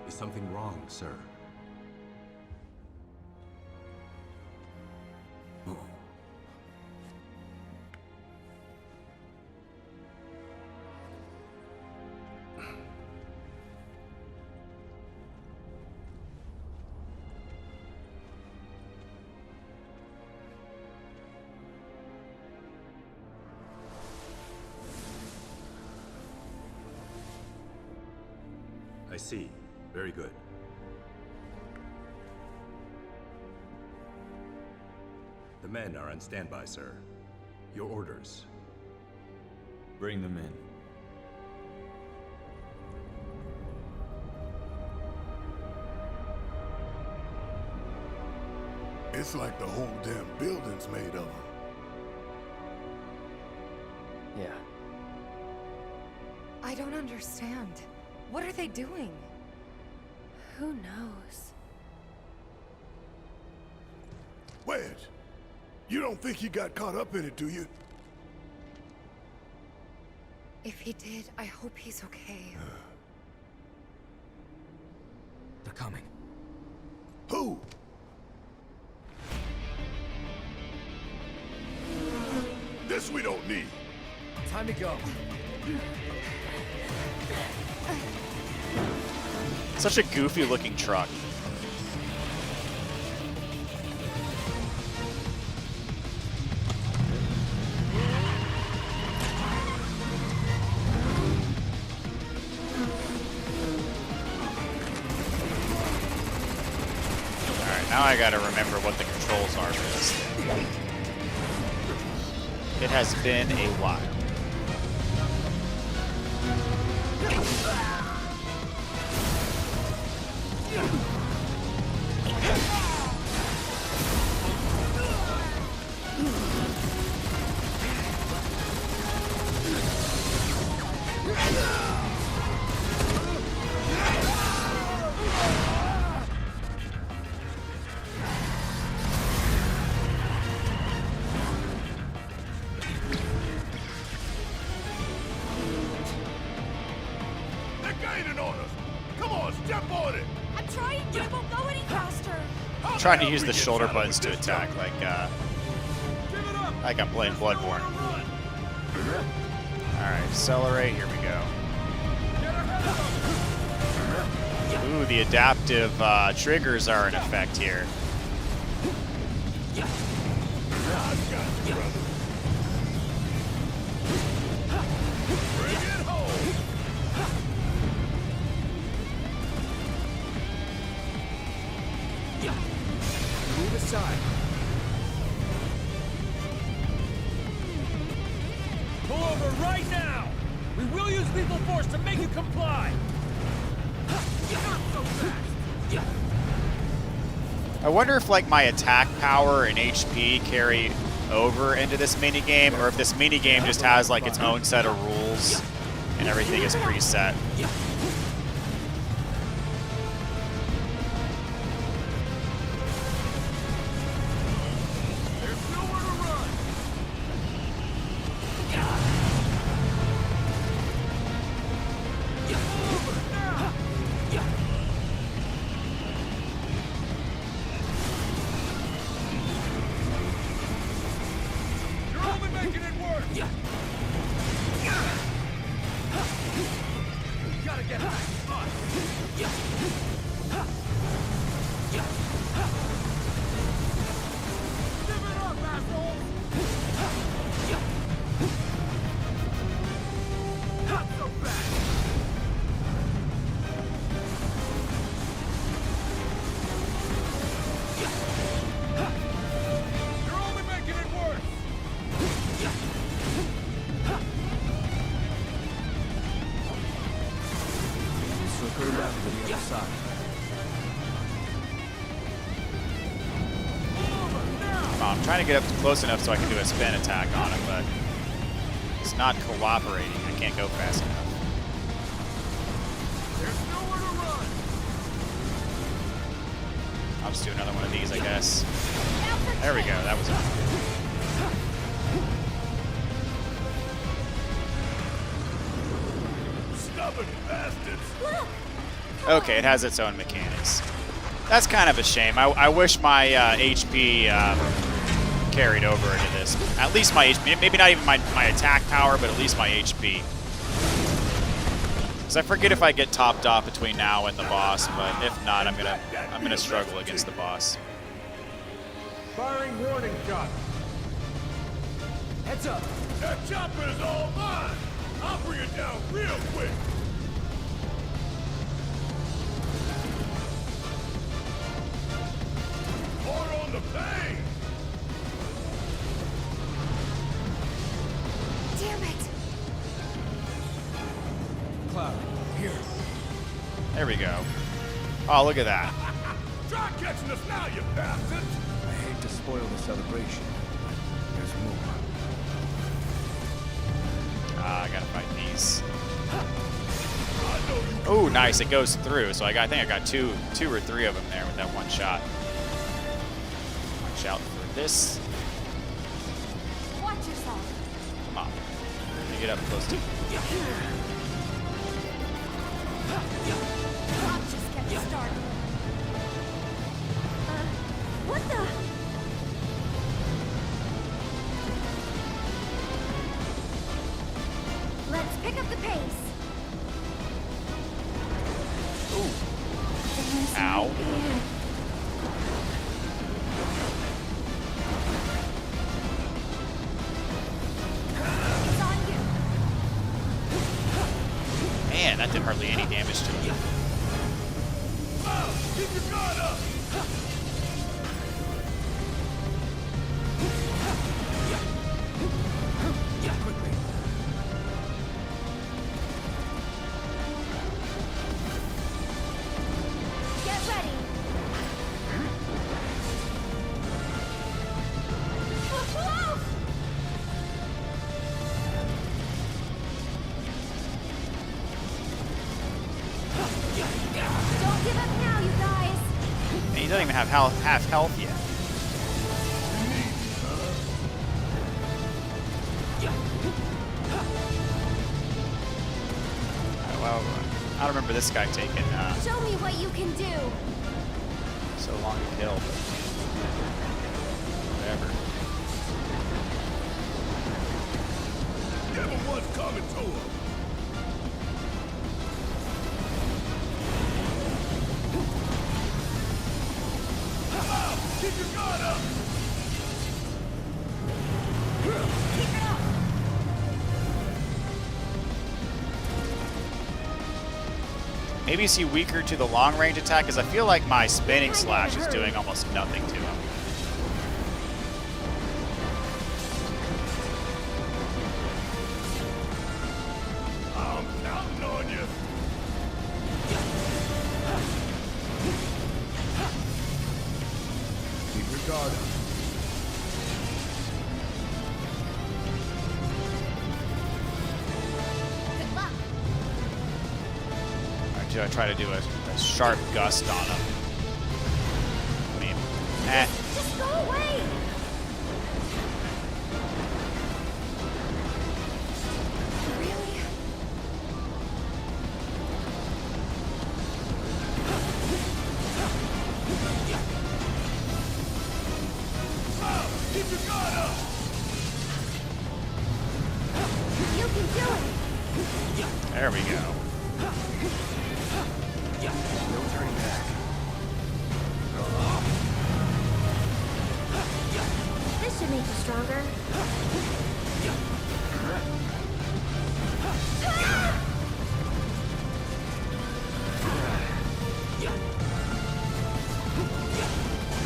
Is something wrong, sir? Oh. I see. Very good. The men are on standby, sir. Your orders. Bring them in. It's like the whole damn building's made of them. Yeah. I don't understand. What are they doing? Who knows? Wedge, you don't think he got caught up in it, do you? If he did, I hope he's okay. They're coming. Who? This we don't need. Time to go. Such a goofy looking truck. Alright, now I gotta remember what the controls are for this thing. It has been a while. They're gaining on us. Come on, step on it. I'm trying, but it won't go any faster. I'm trying to use the shoulder buttons to attack, like I'm playing Bloodborne. Alright, accelerate, here we go. Ooh, the adaptive triggers are in effect here. Bring it home. Move aside. Pull over right now! We will use lethal force to make you comply! Not so fast! I wonder if like my attack power and HP carry over into this minigame, or if this minigame just has like its own set of rules and everything is preset. There's nowhere to run! Over now! You're only making it worse! Gotta get back to us! Give it up, asshole! Not so fast! You're only making it worse! Circle around to the other side. I'm trying to get up close enough so I can do a spin attack on him, but it's not cooperating. I can't go fast enough. There's nowhere to run! I'll just do another one of these, I guess. There we go. That was it. Stubborn bastards. Okay, it has its own mechanics. That's kind of a shame. I wish my HP carried over into this. At least my HP. Maybe not even my attack power, but at least my HP. Because I forget if I get topped off between now and the boss, but if not, I'm gonna struggle against the boss. Firing warning shot. Heads up. That chopper is all mine. I'll bring it down real quick. More on the pain. we go. Oh, look at that. Try catching us now, you bastards! I hate to spoil the celebration. There's more. I gotta fight these. Oh, nice. It goes through. So I think I got two or three of them there with that one shot. Watch out for this. Watch yourself. Come on. Let me get up close to. I'll just get started. What the? Let's pick up the pace. Ow. It's on you. Man, that did hardly any damage to him. Keep your guard up! Get ready. Whoa! Don't give up now, you guys. And he doesn't even have half health yet. Well, I don't remember this guy taking Show me what you can do. so long to kill, but whatever. Give him what's coming to him! Keep your guard up! Keep it up. Maybe is he weaker to the long range attack? Because I feel like my spinning slash is doing almost nothing to him. I'm counting on you! Keep your guard up. Good luck. Or do I try to do a sharp gust on him? I mean, Just go away. Really? Keep your guard up! You can do it. there we go. No turning back. This should make you stronger.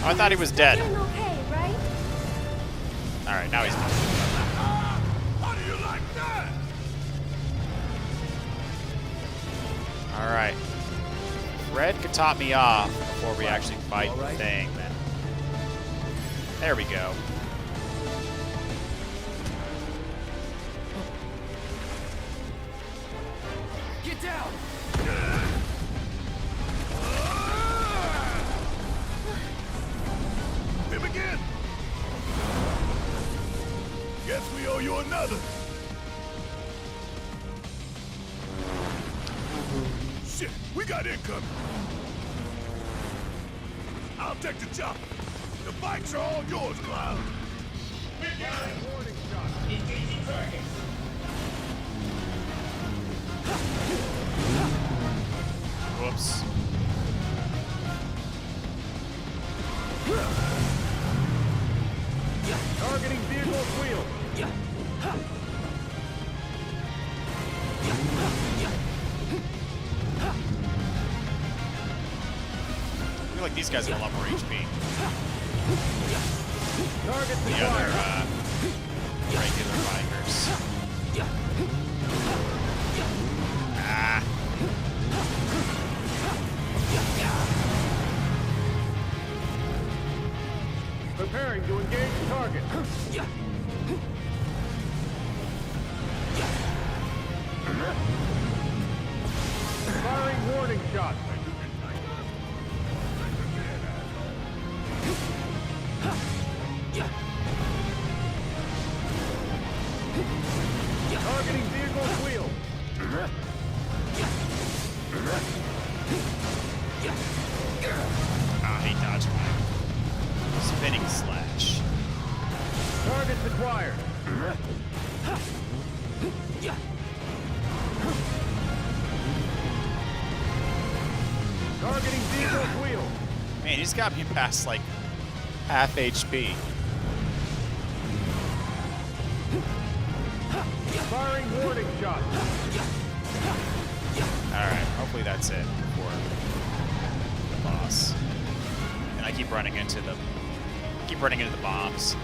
Oh, I thought he was dead. Doing okay, right? All right, now he's dead. How do you like that? All right. Red could top me off before we actually fight the thing, then. There we go. Get down! Him again! Guess we owe you another. Shit, we got incoming. I'll take the chopper. The bikes are all yours, Cloud. We got a warning shot. Engaging target. Whoops. Targeting vehicle wheel. I feel like these guys have a lot more HP. Target The other regular bikers. Ah. Preparing to engage target. Firing warning shot. Targeting vehicle wheel. Ah, he dodged my spinning slash. Targets acquired. Targeting vehicle wheel. Man, he's got me past like half HP. Firing warning shot. Alright, hopefully that's it for the boss. And I keep running into the bombs.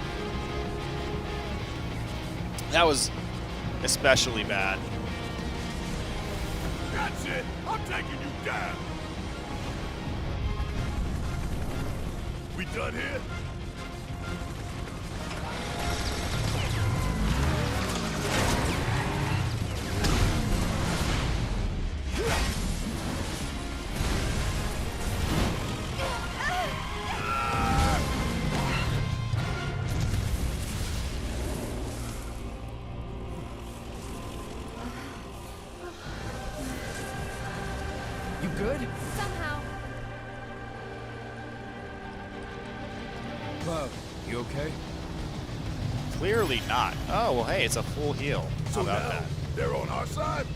That was especially bad. That's it! I'm taking you down! We done here? You good? Somehow. Cloud, you okay? Clearly not. Oh, well, hey, it's a full heal. How So about now, that? they're on our side?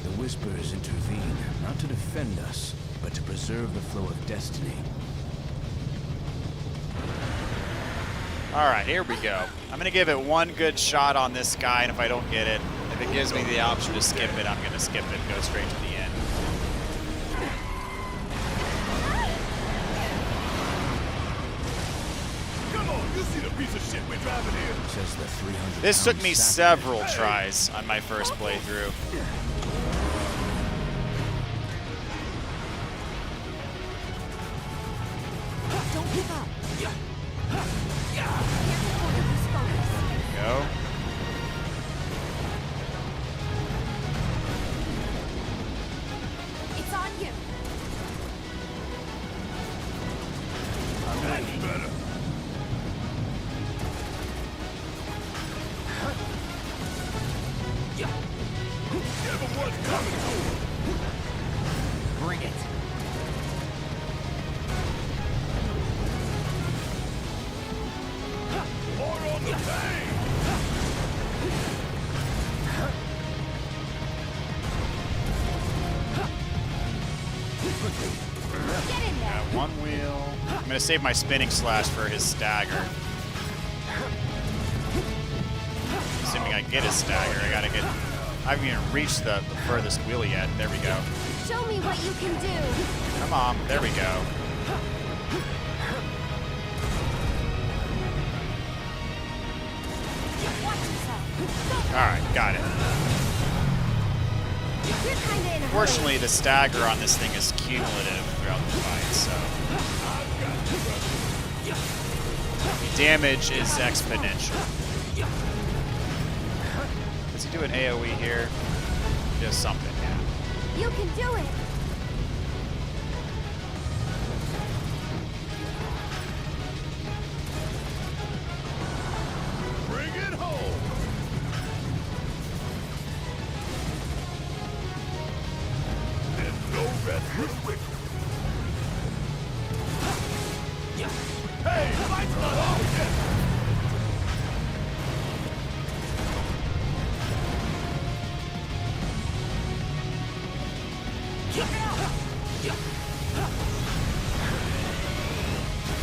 The Whisperers intervene, not to defend us, but to preserve the flow of destiny. Alright, here we go. I'm going to give it one good shot on this guy, and if I don't get it, if it gives me the option to skip it, I'm going to skip it and go straight to the end. Come on, you see the piece of shit we're driving here? Says the 300. This took me several tries on my first playthrough. Don't give up. Go. It's on you. That's better. Give them what's coming to them. Bring it. More on the tank! Get in there. One wheel. I'm going to save my spinning slash for his stagger. Assuming I get his stagger, I gotta get... I haven't even reached the furthest wheel yet. There we go. Show me what you can do. Come on. There we go. Watch yourself. Alright, got it. You're kinda in a hurry. Fortunately, the stagger on this thing is cumulative throughout the fight, so... The damage is exponential. Does he do an AoE here? He does something, yeah. You can do it. Bring it home! There's no rest for the wicked. Hey, fight's not over yet!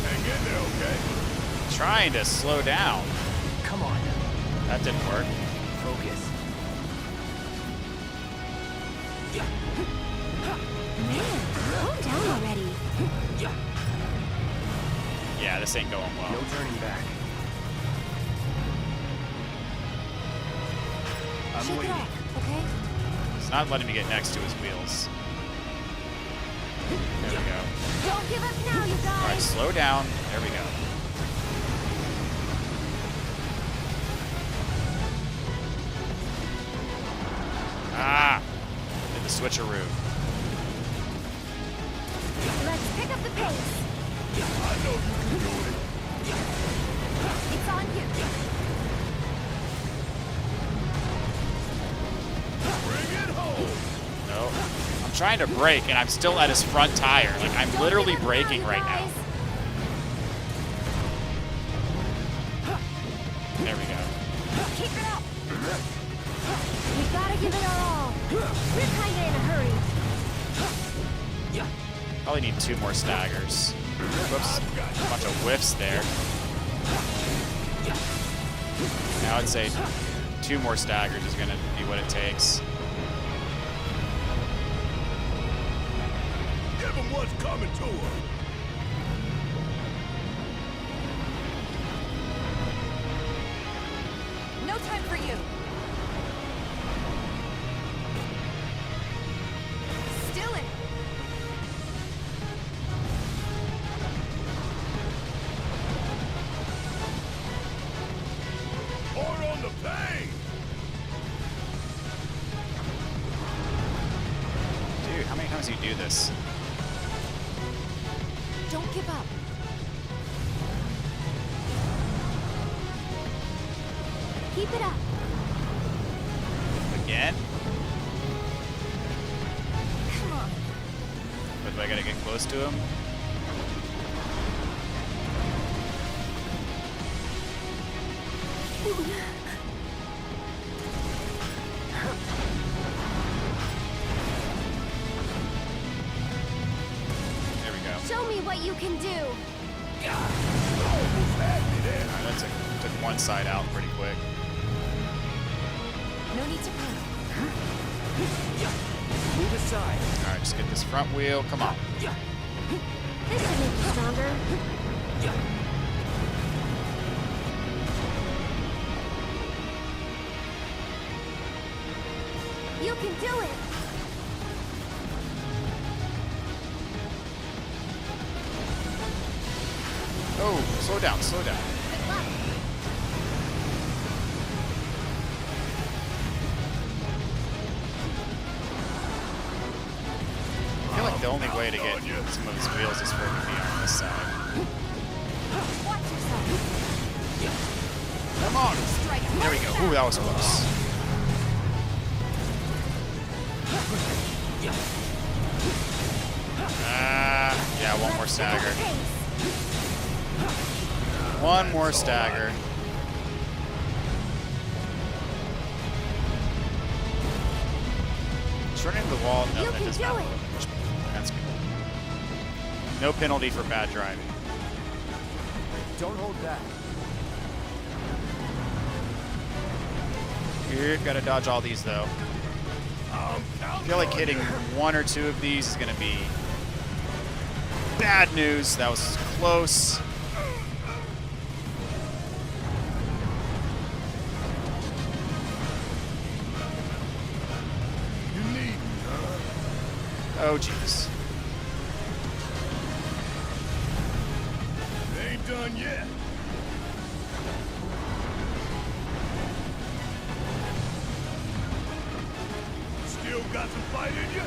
Hang in there, okay? Trying to slow down. Come on. That didn't work. Focus. Man, calm down already. Yeah, this ain't going well. No turning back. I'm Shake it waiting. off, okay? It's not letting me get next to his wheels. There we go. Don't give up now, you Alright, guys. slow down. There we go. switcheroo. Let's pick up the pace. I know you can do it. It's on you. Bring it home. No. I'm trying to brake, and I'm still at his front tire. Like, I'm literally braking right now. There we go. Keep it up. We gotta give it our all. We're kinda in a hurry. Probably need 2 more staggers. Whoops. A bunch of whiffs there. Now I'd say 2 more staggers is gonna be what it takes. Give him what's coming to him. No time for you. Still in. Pour on the pain. Dude, how many times do you do this? Don't give up. Keep it up. Again? Come on. But do I gotta get close to him? There we go. Show me what you can do. Alright, that took one side out pretty quick. No need to panic. Move aside. Alright, just get this front wheel. Come on. This should make you stronger. You can do it. Oh, slow down, slow down. Good luck. I feel like the only way to get some of his wheels is for him to be on this side. Watch yourself. Come on! There we go. Ooh, that was close. Yeah, one more stagger. One more stagger. Just running into the wall. No, that does not work. That's good. No penalty for bad driving. Don't hold back. Here, gotta dodge all these though. I feel like hitting 1 or 2 of these is gonna be bad news. That was close. You need me, huh? Oh, jeez. It ain't done yet. Still got some fight in you?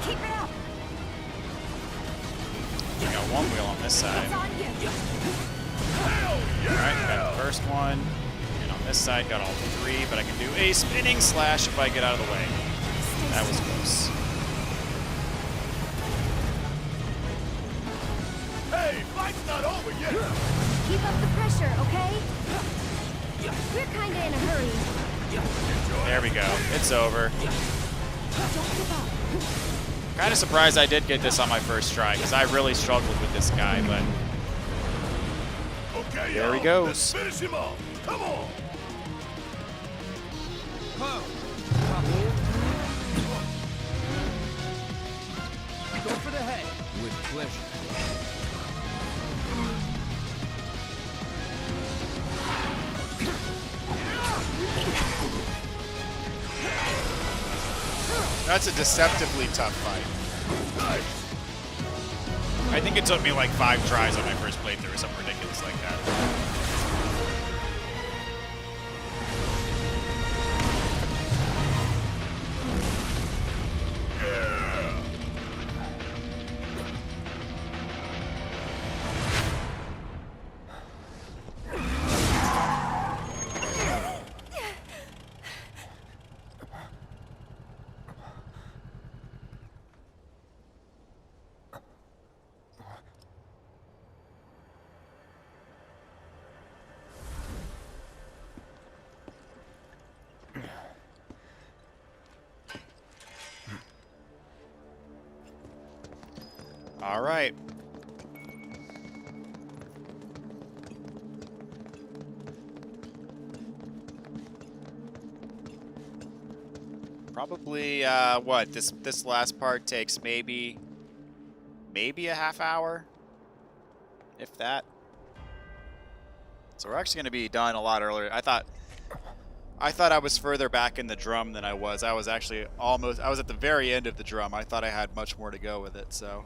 Keep it up. We got one wheel on this side. It's on you. Alright, got the first one. And on this side, got all 3, but I can do a spinning slash if I get out of the way. That was close. Hey, fight's not over yet. Keep up the pressure, okay? We're kinda in a hurry. There we go. It's over. Don't give up. Kind of surprised I did get this on my first try, because I really struggled with this guy, but Okay, there he y'all, let's goes. finish him off. Come on. Go for the head. With pleasure. That's a deceptively tough fight. I think it took me like 5 tries on my first playthrough or something ridiculous like that. All right. Probably what this last part takes maybe a half hour, if that. So we're actually going to be done a lot earlier. I thought I was further back in the drum than I was. I was actually I was at the very end of the drum. I thought I had much more to go with it, so.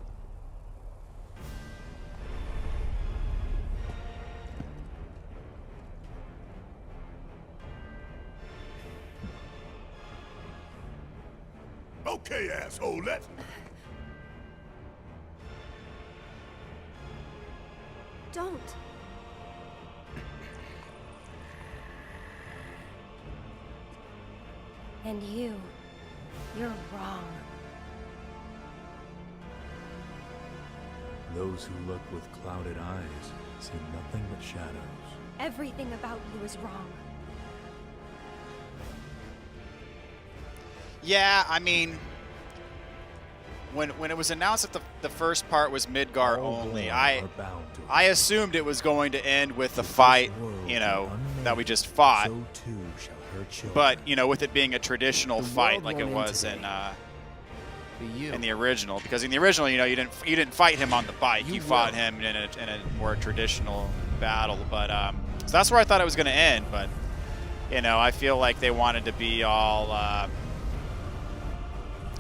Okay, asshole, let's... Don't. And you're wrong. Those who look with clouded eyes see nothing but shadows. Everything about you is wrong. Yeah, I mean, when it was announced that the first part was Midgar only, I assumed it was going to end with the fight, you know, that we just fought. So too shall her children. But, you know, with it being a traditional fight like it was in the original, because in the original, you know, you didn't fight him on the bike, you fought him in a more traditional battle. But so that's where I thought it was going to end. But, you know, I feel like they wanted to be all.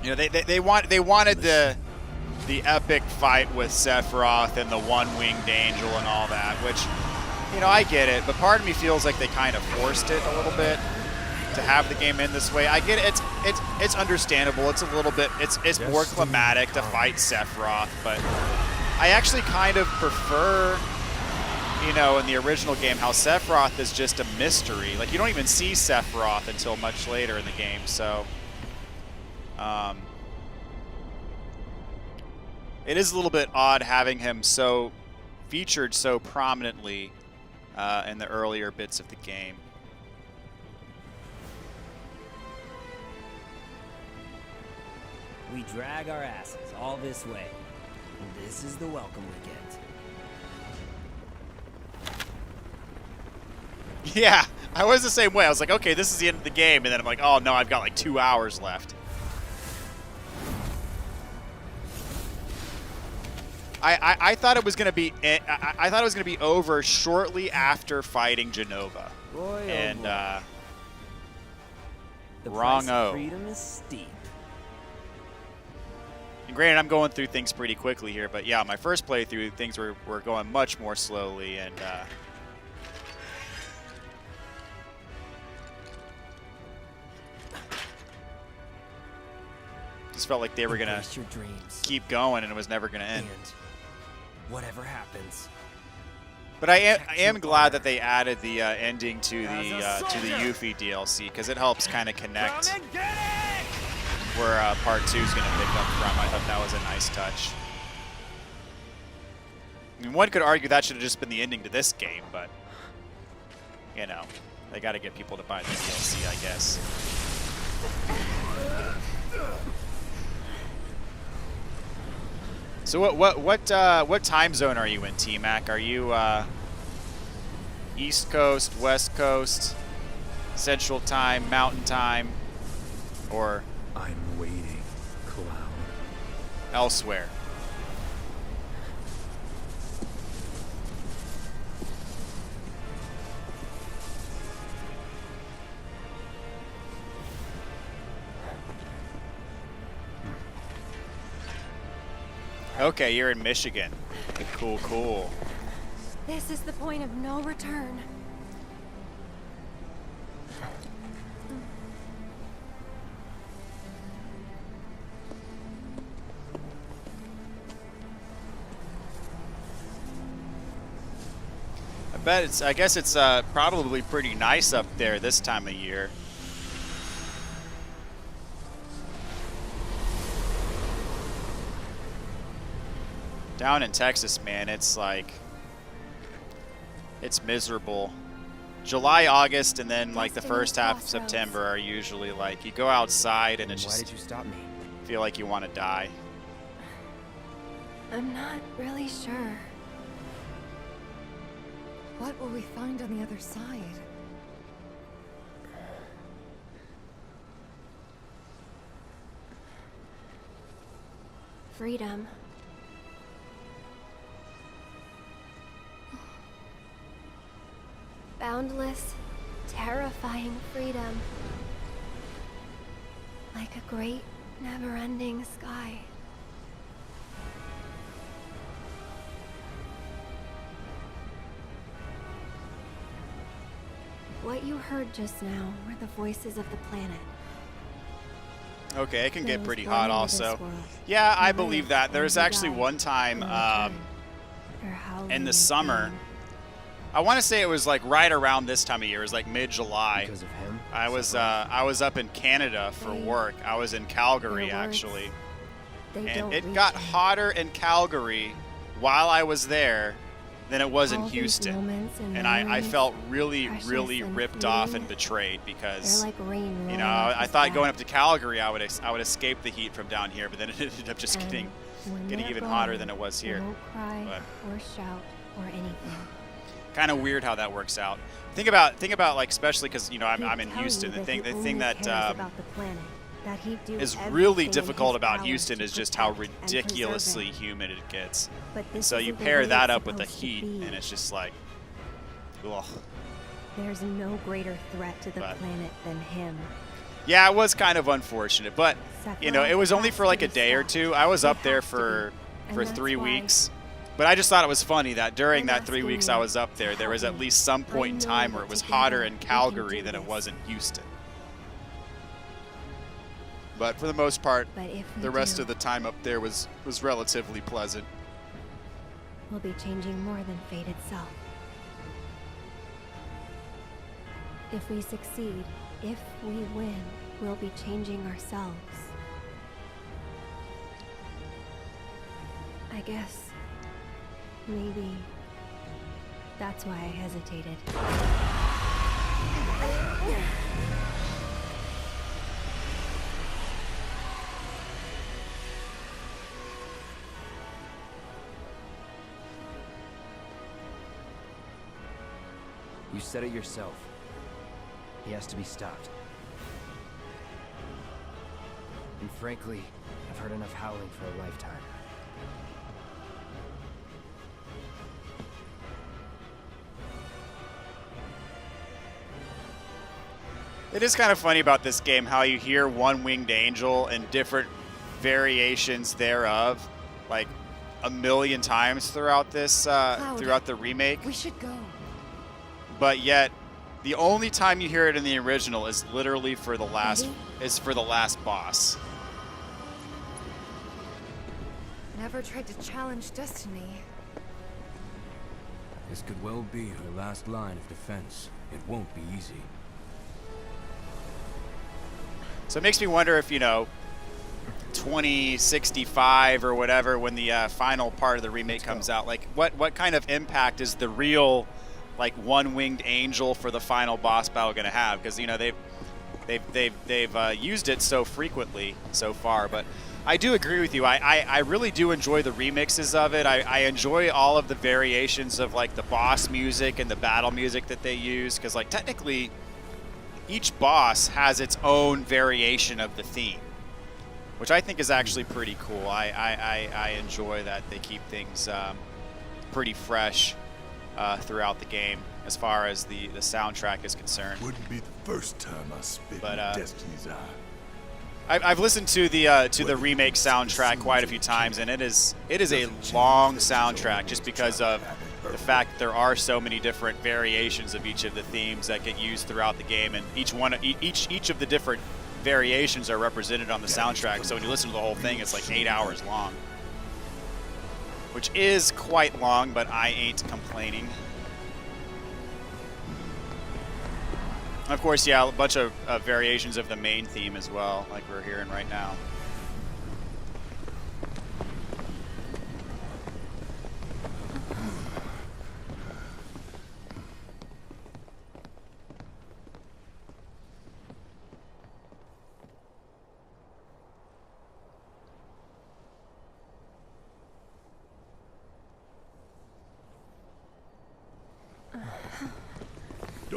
You know, they wanted the epic fight with Sephiroth and the one-winged angel and all that, which, you know, I get it, but part of me feels like they kind of forced it a little bit to have the game end this way. I get it, it's understandable. It's a little bit it's more climatic to fight Sephiroth, but I actually kind of prefer, you know, in the original game how Sephiroth is just a mystery. Like, you don't even see Sephiroth until much later in the game, so it is a little bit odd having him so featured so prominently in the earlier bits of the game. We drag our asses all this way. And this is the welcome we get. Yeah, I was the same way. I was like, okay, this is the end of the game, and then I'm like, oh no, I've got like 2 hours left. I thought it was gonna be I thought it was gonna be over shortly after fighting Genova, and the wrong. price of freedom is steep. And granted, I'm going through things pretty quickly here, but yeah, my first playthrough, things were going much more slowly, and just felt like they were gonna keep going, and it was never gonna end. Whatever happens. But I am glad that they added the ending to the Yuffie DLC, because it helps kind of connect where Part 2 is going to pick up from. I thought that was a nice touch. I mean, one could argue that should have just been the ending to this game, but, you know, they got to get people to buy the DLC, I guess. So what time zone are you in, T-Mac? Are you East Coast, West Coast, Central Time, Mountain Time, or I'm waiting, Cloud. Elsewhere? Okay, you're in Michigan. Cool, cool. This is the point of no return. I guess it's probably pretty nice up there this time of year. Down in Texas, man, it's like, it's miserable. July, August, and then like the first half of September are usually like, you go outside and it's just, why did you stop me? Feel like you want to die. I'm not really sure. What will we find on the other side? Freedom. Boundless, terrifying freedom. Like a great, never-ending sky. What you heard just now were the voices of the planet. Okay, it can get Those pretty born hot into also. this world, Yeah, I who believe live that. There and was who actually die one time will return. Their in howling the and summer. pain. I want to say it was like right around this time of year. It was like mid-July. Because of him? I was up in Canada for work. I was in Calgary Their words, actually, they and don't it reach got him. hotter in Calgary while I was there than it was in All these Houston. moments and And I memories, felt really, precious really and ripped off fleeting. and betrayed because, They're like rain you rolling know, off I his thought back. going up to Calgary I would escape the heat from down here, but then it ended up just And getting when getting they're even gone, hotter than it was they here. won't cry But or shout or anything. kind of weird how that works out. Think about like, especially because, you know, I'm in He'd tell Houston. you The he thing only that cares about the planet, that he'd do is everything really in difficult his about power Houston to is just how protect and preserve ridiculously it. humid it gets. But this So you isn't the pair way that it's up with the supposed to heat, be. and it's just like, ugh. There's no greater threat to the But- planet than him. Yeah, it was kind of unfortunate, but you know, Sephiroth it was only has for to like a be day or stopped. two. I was He up there has to for be. And that's 3 why weeks. But I just thought it was funny that during I'm that 3 asking weeks you I was up to there, there help was at me. least some I point in know time where that it was together hotter in we can Calgary do than it this. was in Houston. But for the most part, But if we the rest do, of the time up there was relatively pleasant. we'll be changing more than fate itself. If we succeed, if we win, we'll be changing ourselves. I guess maybe that's why I hesitated. You said it yourself. He has to be stopped. And frankly, I've heard enough howling for a lifetime. It is kind of funny about this game how you hear one-winged angel and different variations thereof, like a million times throughout this throughout the remake. We should go. But yet, the only time you hear it in the original is literally for the last boss. Never tried to challenge destiny. This could well be her last line of defense. It won't be easy. So it makes me wonder if, you know, 2065 or whatever, when the final part of the remake comes out, like what kind of impact is the real, like, one-winged angel for the final boss battle going to have? Because, you know, they've used it so frequently so far. But I do agree with you. I really do enjoy the remixes of it. I enjoy all of the variations of, like, the boss music and the battle music that they use, because, like, technically each boss has its own variation of the theme, which I think is actually pretty cool. I enjoy that they keep things pretty fresh throughout the game as far as the soundtrack is concerned. Wouldn't be the first time I spit But, in Destiny's eye. I've listened to the remake soundtrack quite a few times, and it is a long soundtrack just because of the fact that there are so many different variations of each of the themes that get used throughout the game, and each of the different variations are represented on the soundtrack. So when you listen to the whole thing, it's like 8 hours long, which is quite long, but I ain't complaining. And of course, yeah, a bunch of variations of the main theme as well, like we're hearing right now.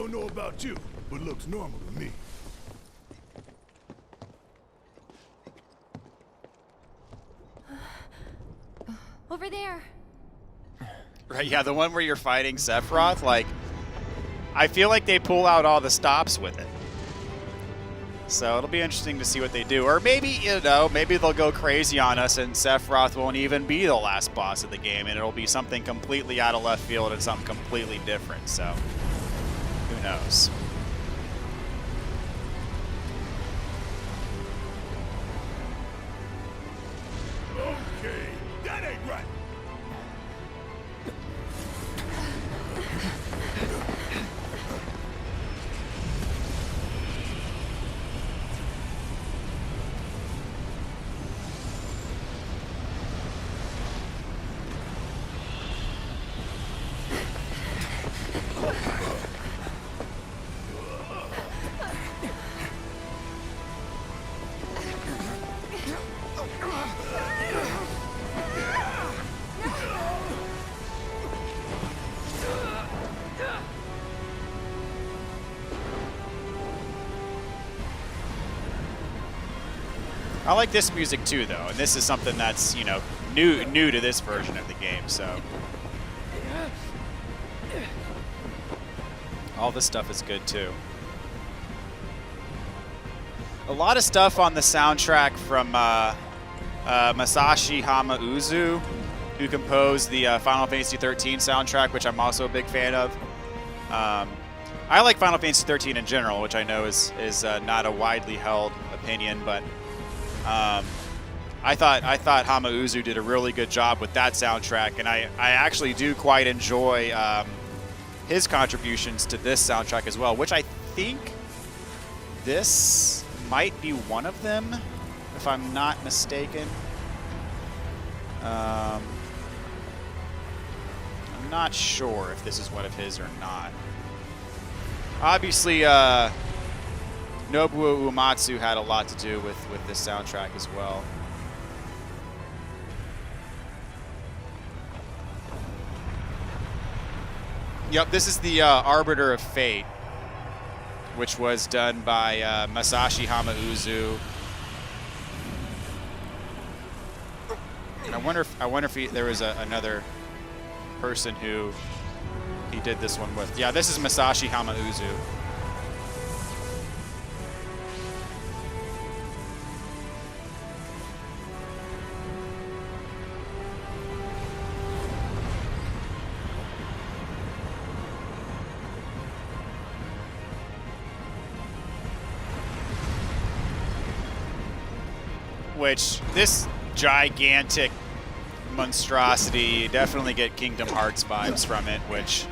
Don't know about you, but looks normal to me. Over there. Right, yeah, the one where you're fighting Sephiroth, like, I feel like they pull out all the stops with it. So it'll be interesting to see what they do. Or maybe, you know, maybe they'll go crazy on us and Sephiroth won't even be the last boss of the game and it'll be something completely out of left field and something completely different. So, who knows? Okay, that ain't right. I like this music too, though, and this is something that's, you know, new to this version of the game, so. All this stuff is good too. A lot of stuff on the soundtrack from Masashi Hamauzu, who composed the Final Fantasy 13 soundtrack, which I'm also a big fan of. I like Final Fantasy 13 in general, which I know is not a widely held opinion, but I thought Hamauzu did a really good job with that soundtrack, and I actually do quite enjoy his contributions to this soundtrack as well, which I think this might be one of them, if I'm not mistaken. I'm not sure if this is one of his or not. Obviously, Nobuo Uematsu had a lot to do with this soundtrack as well. Yep, this is the Arbiter of Fate, which was done by Masashi Hamauzu. And I wonder if there was another person who he did this one with. Yeah, this is Masashi Hamauzu. Which, this gigantic monstrosity, you definitely get Kingdom Hearts vibes from it, which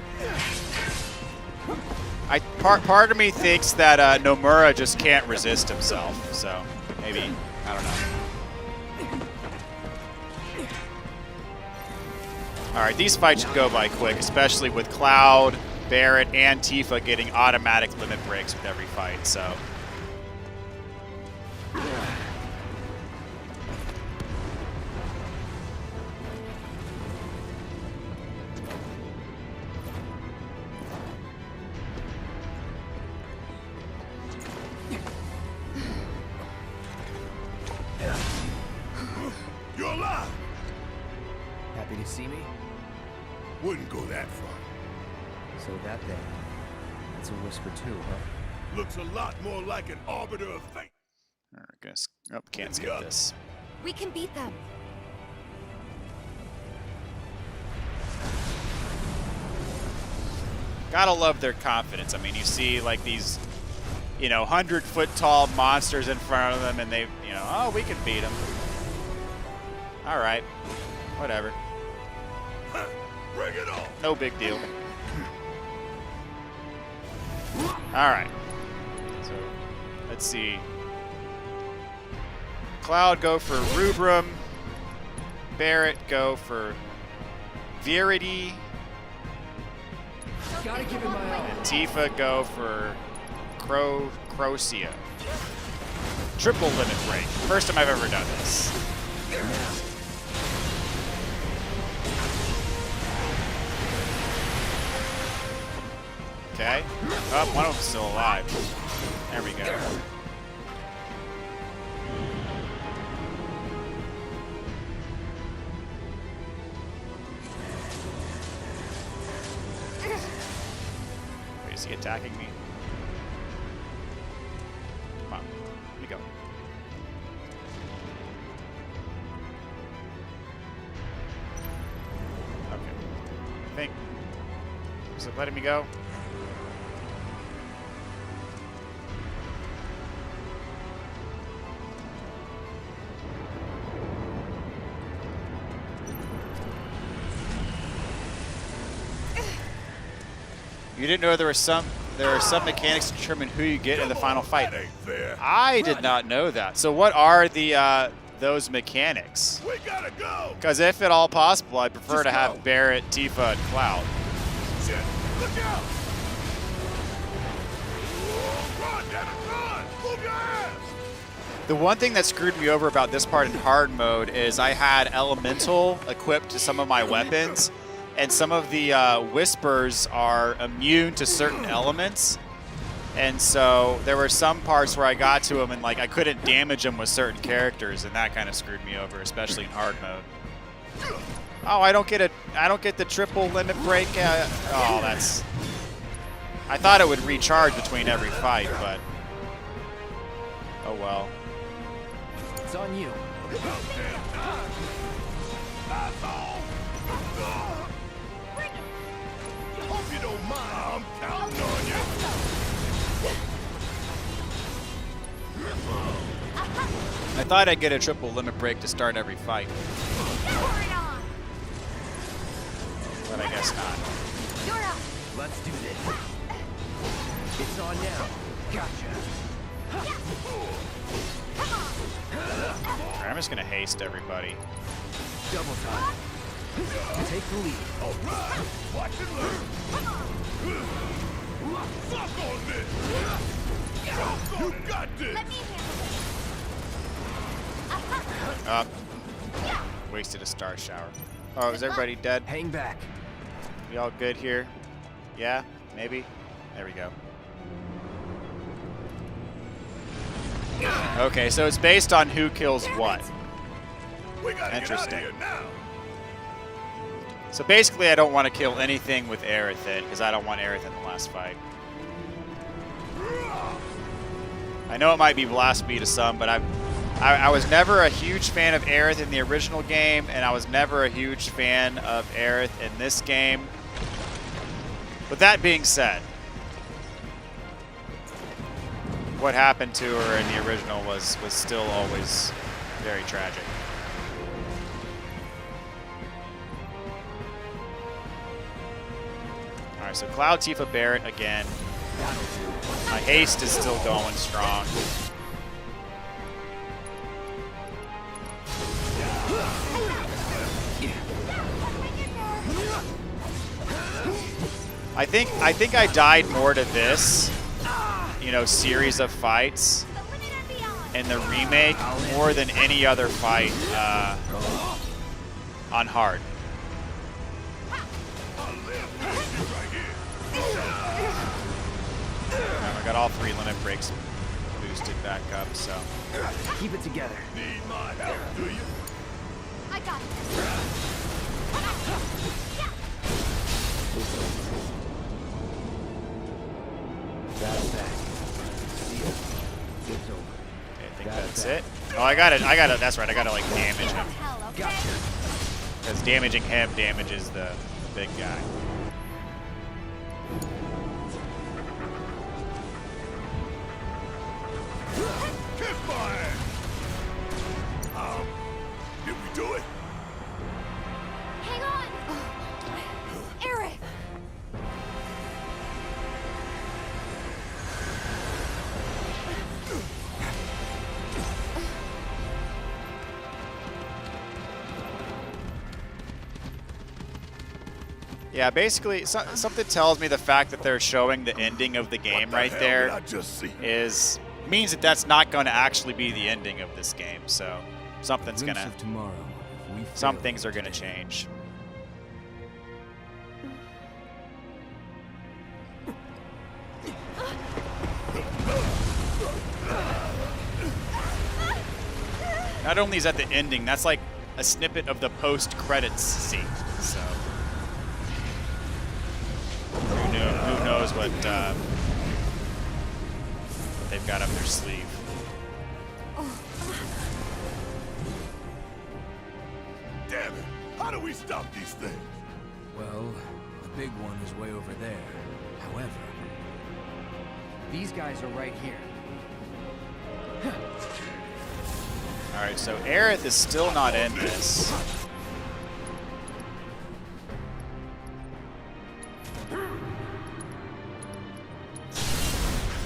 part of me thinks that Nomura just can't resist himself, so maybe, I don't know. Alright, these fights should go by quick, especially with Cloud, Barret, and Tifa getting automatic limit breaks with every fight, so. You're alive! Happy to see me? Wouldn't go that far. So that thing, that's a whisper too, huh? Looks a lot more like an Arbiter of Fate. Alright, oh, can't skip this. We can beat them. Gotta love their confidence. I mean, you see like these, you know, 100-foot tall monsters in front of them, and they, you know, oh, we can beat them. All right, whatever. Bring it on. No big deal. All right. So let's see. Cloud go for Rubrum. Barret go for Verity. Gotta give it my all. And Tifa go for Crocia. Triple limit break. First time I've ever done this. Okay. Oh, one of them's still alive. There we go. Wait, is he attacking me? Come on. Let me go. Okay. I think. Is it letting me go? You didn't know there are some mechanics to determine who you get in the final fight. I did not know that. So what are the those mechanics? We gotta go. Because if at all possible, I prefer to have Barret, Tifa, and Cloud. Shit! Look out! Run, damn it, run! Move your ass! The one thing that screwed me over about this part in hard mode is I had Elemental equipped to some of my weapons, and some of the Whispers are immune to certain elements. And so there were some parts where I got to them and like I couldn't damage them with certain characters, and that kind of screwed me over, especially in hard mode. Oh, I don't get the triple limit break. Oh, that's. I thought it would recharge between every fight, but oh well. It's on you. Hope you don't mind. I'm counting on you. I thought I'd get a triple limit break to start every fight, but I guess not. Let's do this. It's on now. Gotcha. Alright, I'm just gonna haste everybody. Double time. Take the lead. All right. Watch and learn. Fuck on this. You got this. Let me handle Up. Wasted a star shower. Oh, is everybody dead? Hang back. We all good here? Yeah? Maybe? There we go. Okay, so it's based on who kills what. We gotta Interesting. Get out of here now. So basically I don't want to kill anything with Aerith in, because I don't want Aerith in the last fight. I know it might be blasphemy to some, but I was never a huge fan of Aerith in the original game, and I was never a huge fan of Aerith in this game. With that being said, what happened to her in the original was still always very tragic. Alright, so Cloud, Tifa, Barret again. My haste is still going strong. I think I died more to this, you know, series of fights in the remake more than any other fight on hard. I got all 3 limit breaks boosted back up, so. Keep it together. Need my help, do you? I got it. That's that. It's over. Okay, I think that's it. Oh, I got it. That's right. I got to like damage him. Because damaging him damages the big guy. Kiss my ass. Did we do it? Hang on! Aerith! Yeah, basically, something tells me the fact that they're showing the ending of the game right there means that that's not going to actually be the ending of this game. So something's gonna. Some things are gonna change. . Not only is that the ending, that's like a snippet of the post-credits scene. So who knows what they've got up their sleeve. Damn it! How do we stop these things? Well, the big one is way over there. However, these guys are right here. Alright, so Aerith is still not in this.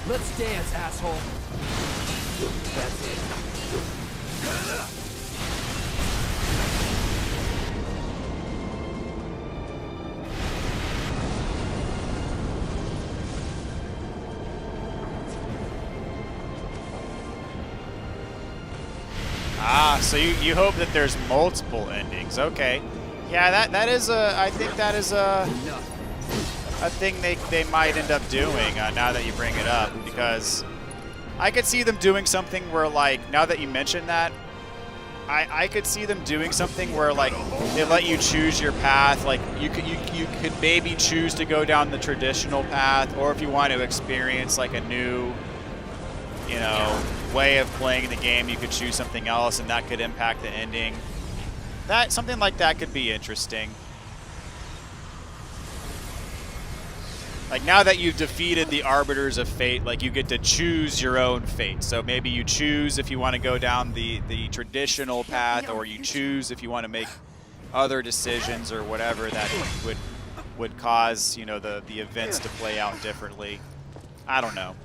Let's dance, asshole. That's it. Ah, so you hope that there's multiple endings. Okay. Yeah, that is a, I think that is a thing they might end up doing now that you bring it up, because I could see them doing something where, like, now that you mention that, I could see them doing something where, like, they let you choose your path. Like, you could maybe choose to go down the traditional path, or if you want to experience like a new, you know, way of playing the game, you could choose something else, and that could impact the ending. Something like that could be interesting. Like, now that you've defeated the Arbiters of Fate, like, you get to choose your own fate. So maybe you choose if you want to go down the traditional path, or you choose if you want to make other decisions or whatever that would cause, you know, the events to play out differently. I don't know.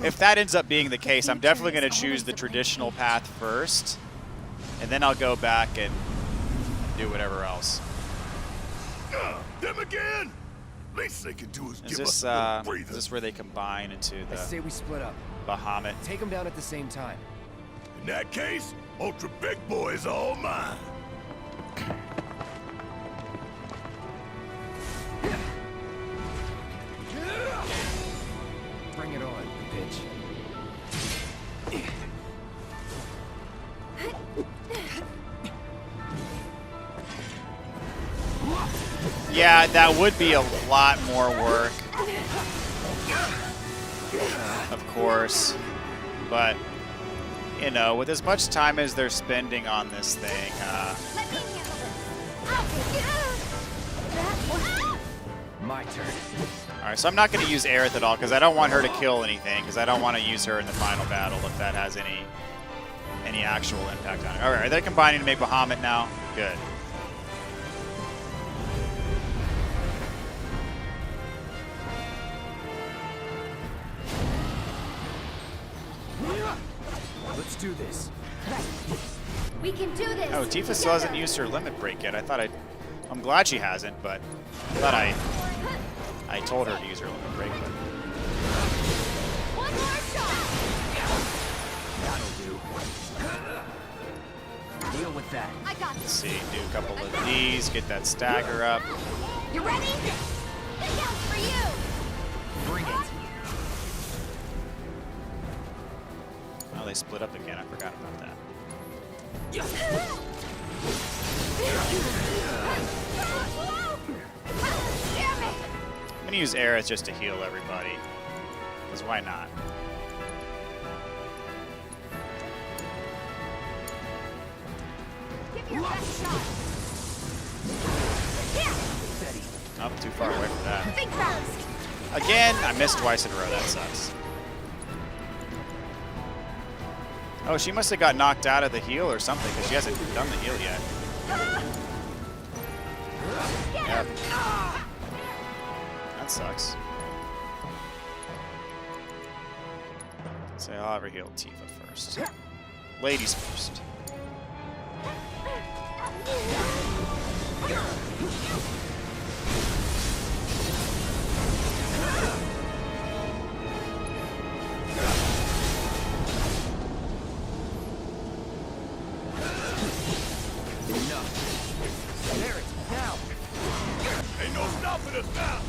If that ends up being the case, I'm definitely going to choose the traditional path first, and then I'll go back and do whatever else. Them again? Least they can do is Is give this us a breather. is this where they combine into I the say we split up. Bahamut? Take them down at the same time. In that case, Ultra Big Boy is all mine. Bring it on, bitch. Yeah, that would be a lot more work, of course, but, you know, with as much time as they're spending on this thing, Let me handle this. My turn. Alright, so I'm not going to use Aerith at all, because I don't want her to kill anything, because I don't want to use her in the final battle if that has any actual impact on it. Alright, are they combining to make Bahamut now? Good. Let's do this. We can do this. Oh, Tifa still hasn't used her limit break yet. I'm glad she hasn't, but I thought I told her to use her limit break. But One more shot. That'll do. Deal with that. I got let's this. see, do a couple of these, get that stagger up. You ready? This counts for you. Bring it. Oh, they split up again. I forgot about that. Damn it. I'm gonna use Aerith just to heal everybody, because why not? Give your best shot. Oh, too far away from that. Think fast. Again, I missed twice in a row. That sucks. Oh, she must have got knocked out of the heal or something, because she hasn't done the heal yet. Yep. That sucks. So I'll have her heal Tifa first. Ladies first. There it now. Ain't no stopping us now.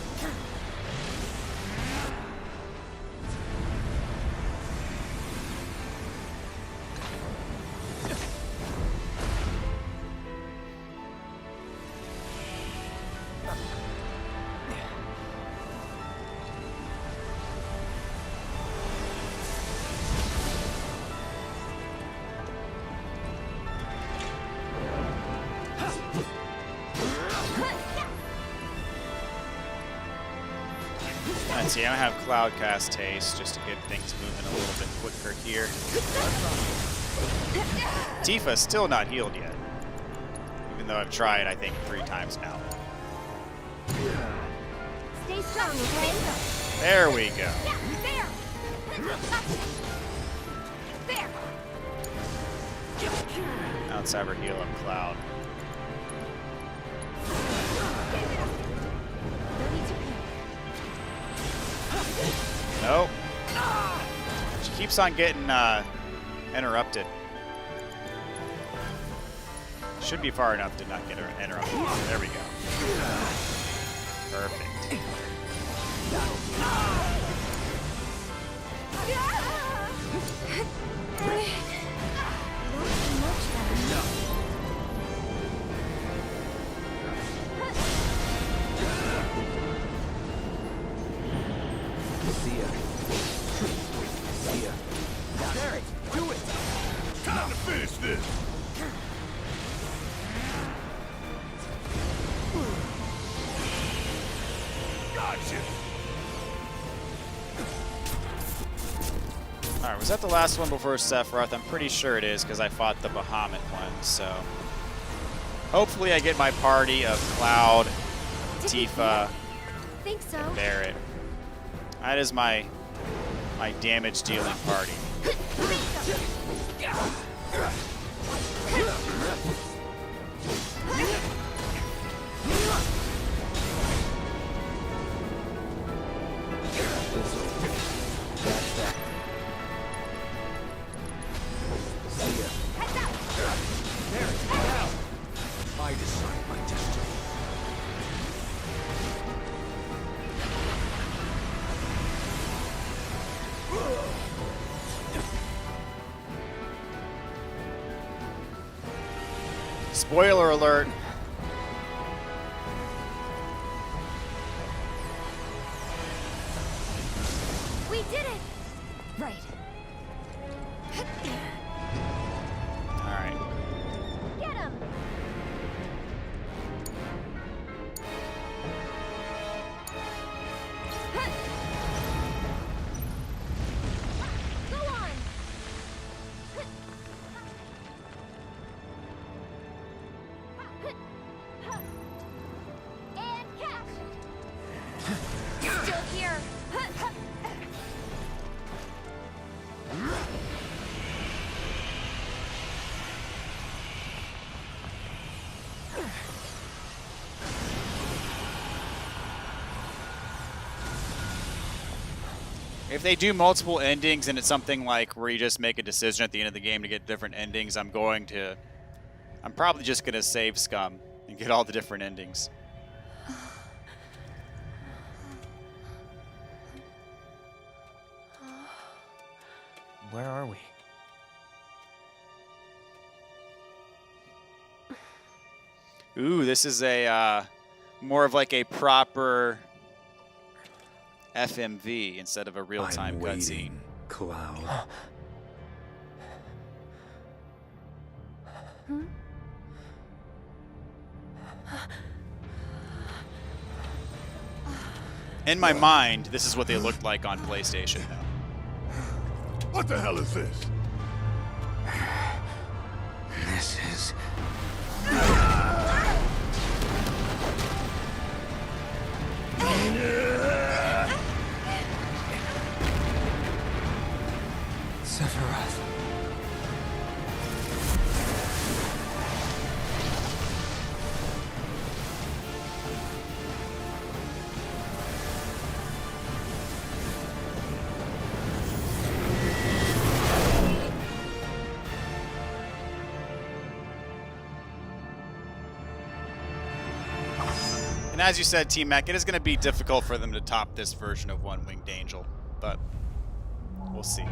See, I have Cloudcast Haste just to get things moving a little bit quicker here. Tifa's still not healed yet. Even though I've tried, I think, 3 times now. Stay strong, okay? There we go. There! There! Now let's have her heal up Cloud. Nope. She keeps on getting interrupted. Should be far enough to not get her interrupted. There we go. Perfect. Time to finish this! Gotcha! Alright, was that the last one before Sephiroth? I'm pretty sure it is, because I fought the Bahamut one, so... Hopefully I get my party of Cloud, Tifa, and Barret. That is my damage-dealing party. I decide my destiny. Spoiler alert. We did it! Right. Alright. Get him! Go on! And catch! Still here! If they do multiple endings and it's something like where you just make a decision at the end of the game to get different endings, I'm probably just going to save Scum and get all the different endings. Where are we? Ooh, this is a more of like a proper FMV instead of a real-time cutscene. Cloud. In my mind, this is what they looked like on PlayStation. What the hell is this? This is... Sephiroth. And as you said, T-Mac, it is going to be difficult for them to top this version of One Winged Angel, but we'll see.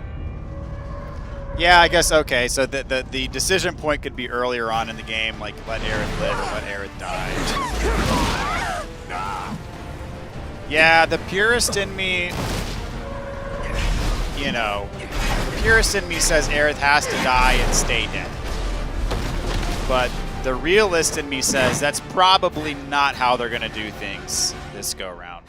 Yeah, I guess, okay, so the decision point could be earlier on in the game, like let Aerith live or let Aerith die. Yeah, the purist in me, you know, the purist in me says Aerith has to die and stay dead. But the realist in me says that's probably not how they're going to do things this go-round.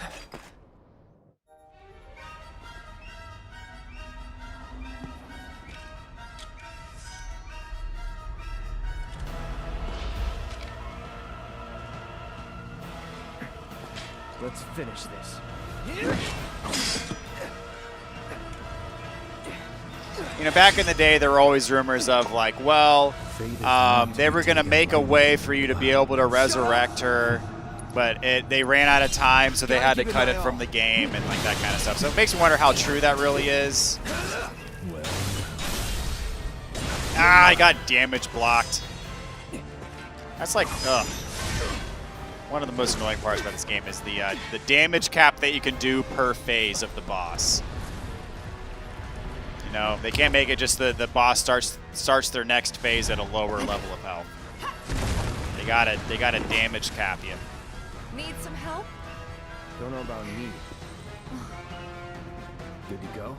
Let's finish this. You know, back in the day, there were always rumors of like, well, they were going to make a way for you to be able to resurrect her, but they ran out of time, so they had to cut it from the game and like that kind of stuff. So it makes me wonder how true that really is. I got damage blocked. That's like, ugh. One of the most annoying parts about this game is the damage cap that you can do per phase of the boss. You know, they can't make it just the boss starts their next phase at a lower level of health. They gotta damage cap you. Need some help? Don't know about me. Good to go?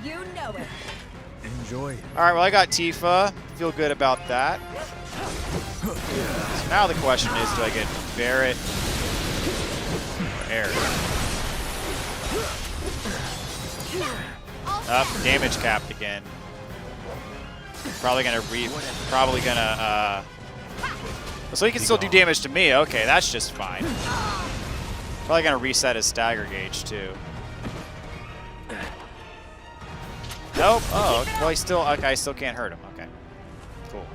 You know it. Enjoy it. All right, well, I got Tifa. Feel good about that. So now the question is, do I get Barret or Aerith? Up, damage capped again. Probably gonna so he can still do damage to me. Okay, that's just fine. Probably gonna reset his stagger gauge too. Nope. Oh, well, I still can't hurt him. Okay, cool.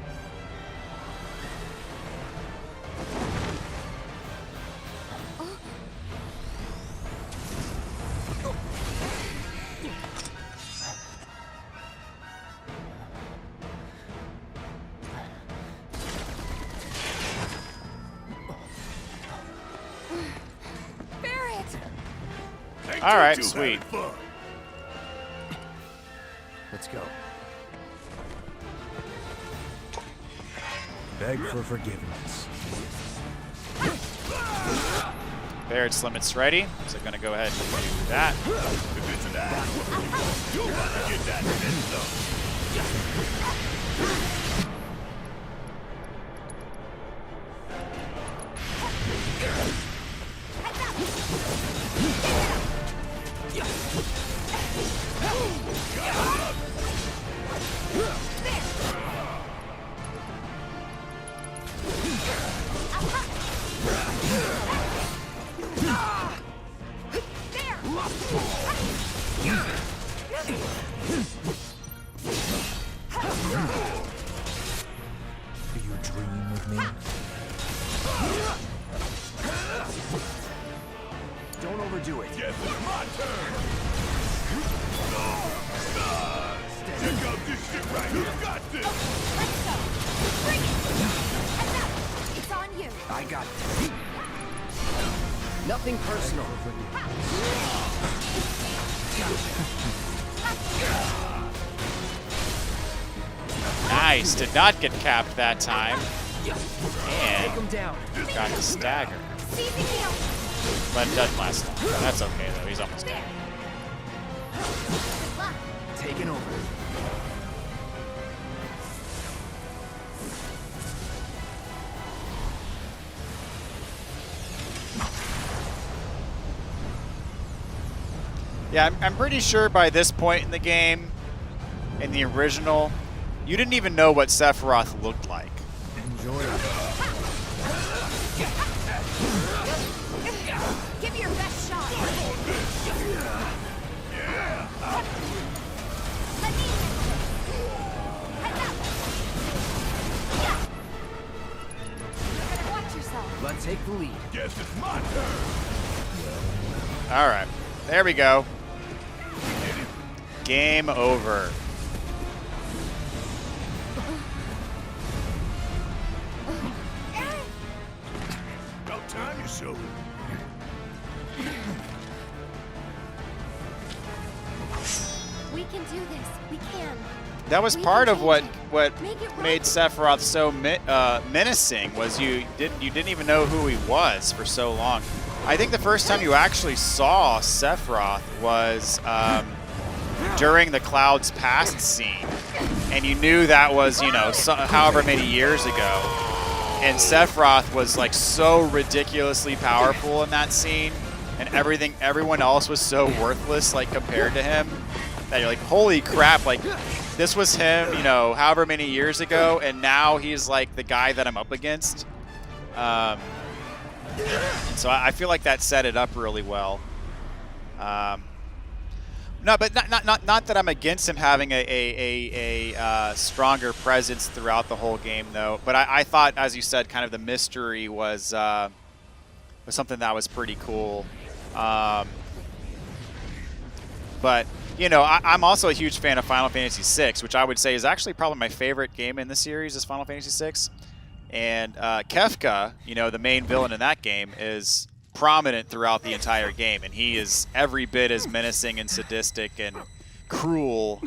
All right, sweet. Let's go. Beg for forgiveness. Barret's limit's ready, so I'm gonna go ahead and do that. Do you dream of me? Don't overdo it. Yes, it's my turn. Check out this shit right here. You got this. Let's go. Bring it. Heads up. It's on you. I got this. Nothing personal. Nice. Did not get capped that time. And Take him down. got the stagger. Seizing the open. But it doesn't last long. That's okay, though. He's almost dead. Good luck. Taking over. Yeah, I'm pretty sure by this point in the game, in the original, you didn't even know what Sephiroth looked like. Enjoy it. Give me your best shot. Let me in. Heads up. Yeah. You better watch yourself. Let's take the lead. Guess it's my turn. All right, there we go. Game over. About time you showed it. We can do this. We can. That was We part can of what change Make it right. made Sephiroth so menacing. Was you didn't even know who he was for so long. I think the first time you actually saw Sephiroth was during the Clouds Past scene, and you knew that was, you know, however many years ago. And Sephiroth was like so ridiculously powerful in that scene, and everyone else was so worthless, like compared to him, that you're like, holy crap! Like, this was him, you know, however many years ago, and now he's like the guy that I'm up against. And so I feel like that set it up really well. No, but not that I'm against him having a stronger presence throughout the whole game, though. But I thought, as you said, kind of the mystery was something that was pretty cool. But you know, I'm also a huge fan of Final Fantasy VI, which I would say is actually probably my favorite game in the series is Final Fantasy VI. And Kefka, you know, the main villain in that game, is prominent throughout the entire game, and he is every bit as menacing and sadistic and cruel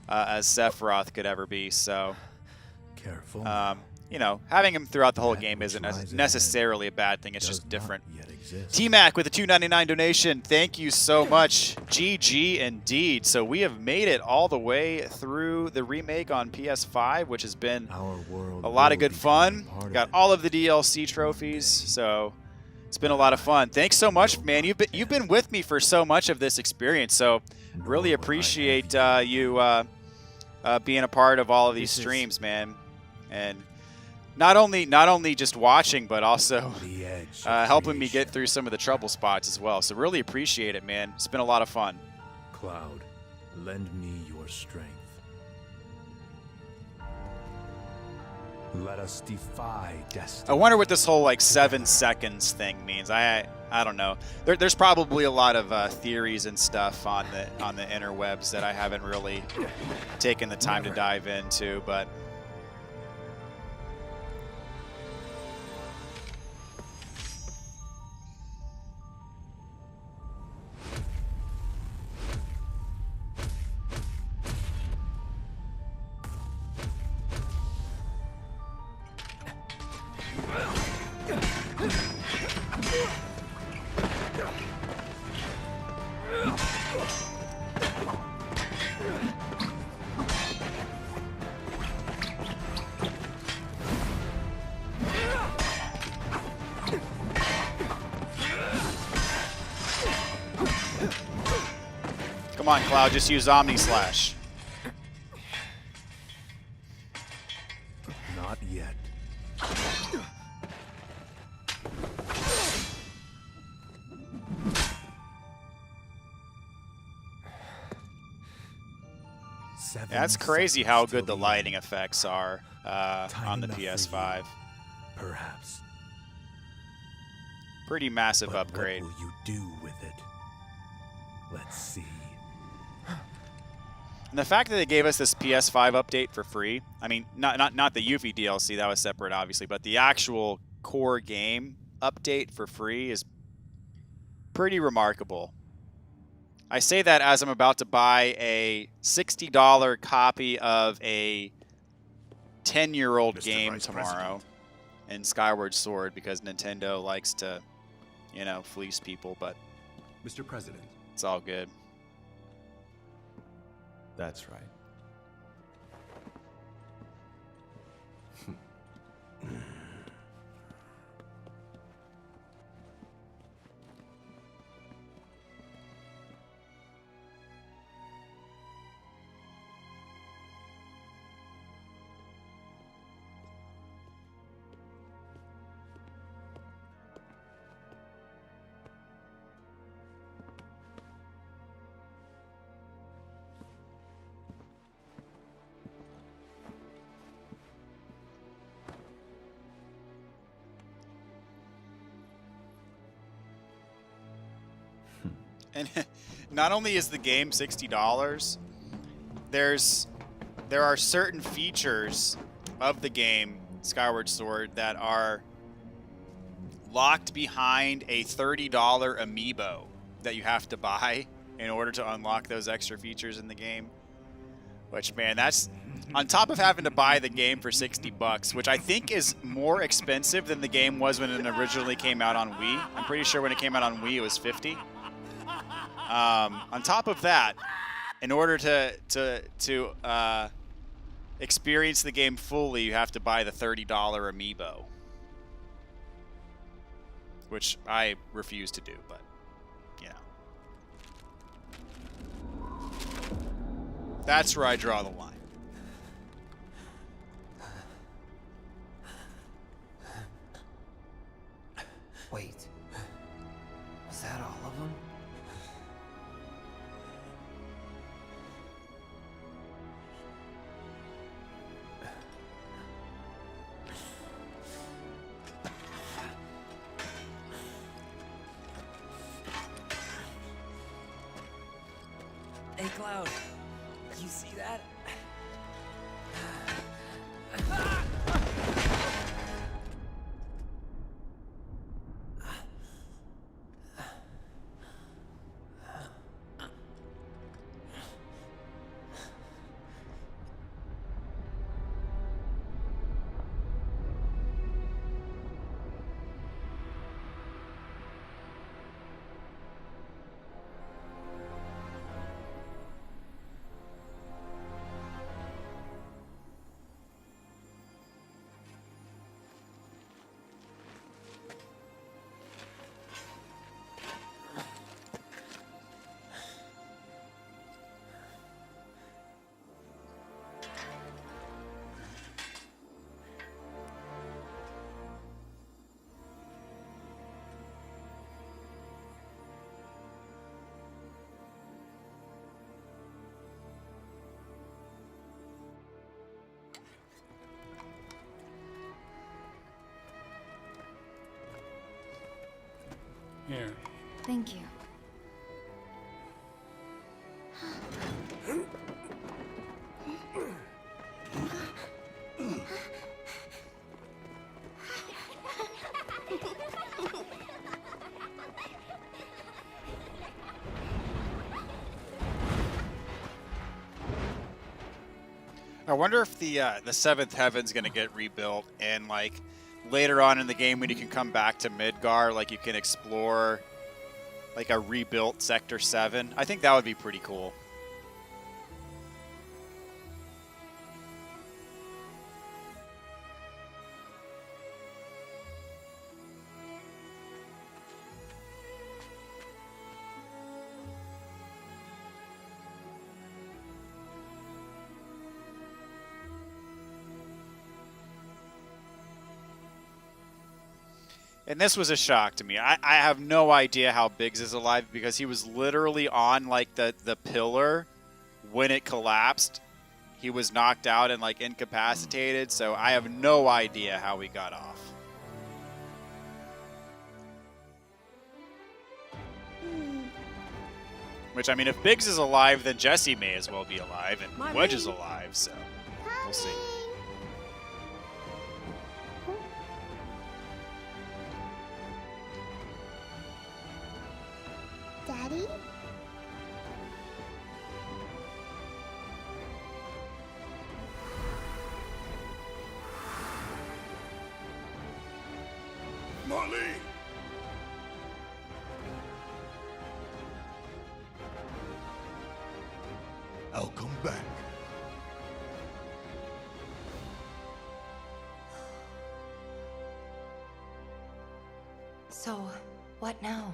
as Sephiroth could ever be. So, careful. You know, having him throughout the whole game isn't necessarily a bad thing. It's just different. T-Mac with a $2.99 donation. Thank you so much. GG indeed. So we have made it all the way through the remake on PS5, which has been a lot of good fun. Got all of the DLC trophies, so it's been a lot of fun. Thanks so much, man. You've been with me for so much of this experience, so really appreciate you being a part of all of these streams, man. And not only just watching, but also helping me get through some of the trouble spots as well. So really appreciate it, man. It's been a lot of fun. Cloud, lend me your strength. Let us defy destiny. I wonder what this whole like 7 seconds thing means. I don't know. There's probably a lot of theories and stuff on the interwebs that I haven't really taken the time to dive into, but. Come on, Cloud, just use Omni Slash. Not yet. That's crazy how good the lighting effects are on the PS5. Perhaps. Pretty massive upgrade. What will you do with it? Let's see. And the fact that they gave us this PS5 update for free, I mean, not the Yuffie DLC, that was separate, obviously, but the actual core game update for free is pretty remarkable. I say that as I'm about to buy a $60 copy of a 10-year-old game tomorrow in Skyward Sword because Nintendo likes to, you know, fleece people, but Mr. President. It's all good. That's right. And not only is the game $60, there are certain features of the game Skyward Sword that are locked behind a $30 amiibo that you have to buy in order to unlock those extra features in the game. Which, man, that's on top of having to buy the game for $60, which I think is more expensive than the game was when it originally came out on Wii. I'm pretty sure when it came out on Wii it was $50. On top of that, in order to experience the game fully, you have to buy the $30 amiibo, which I refuse to do, but, you know. That's where I draw the line. Wait. Was that all of them? Hey, Cloud. You see that? Here. Thank you. I wonder if the Seventh Heaven's gonna get rebuilt, and like later on in the game when you can come back to Midgar, like you can explore like a rebuilt Sector 7. I think that would be pretty cool. And this was a shock to me. I have no idea how Biggs is alive because he was literally on like the pillar when it collapsed. He was knocked out and like incapacitated, so I have no idea how he got off. Which, I mean, if Biggs is alive, then Jesse may as well be alive, and Wedge is alive, so we'll see. Daddy? Molly! I'll come back. So, what now?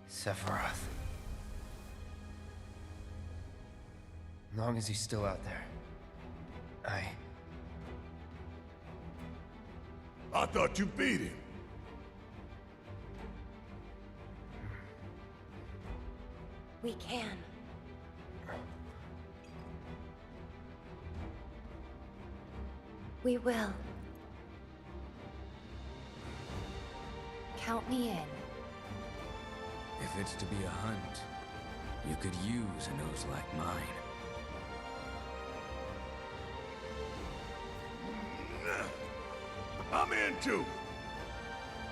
Sephiroth. As long as he's still out there. I thought you beat him. We can. We will. Count me in. If it's to be a hunt, you could use a nose like mine. I'm in too.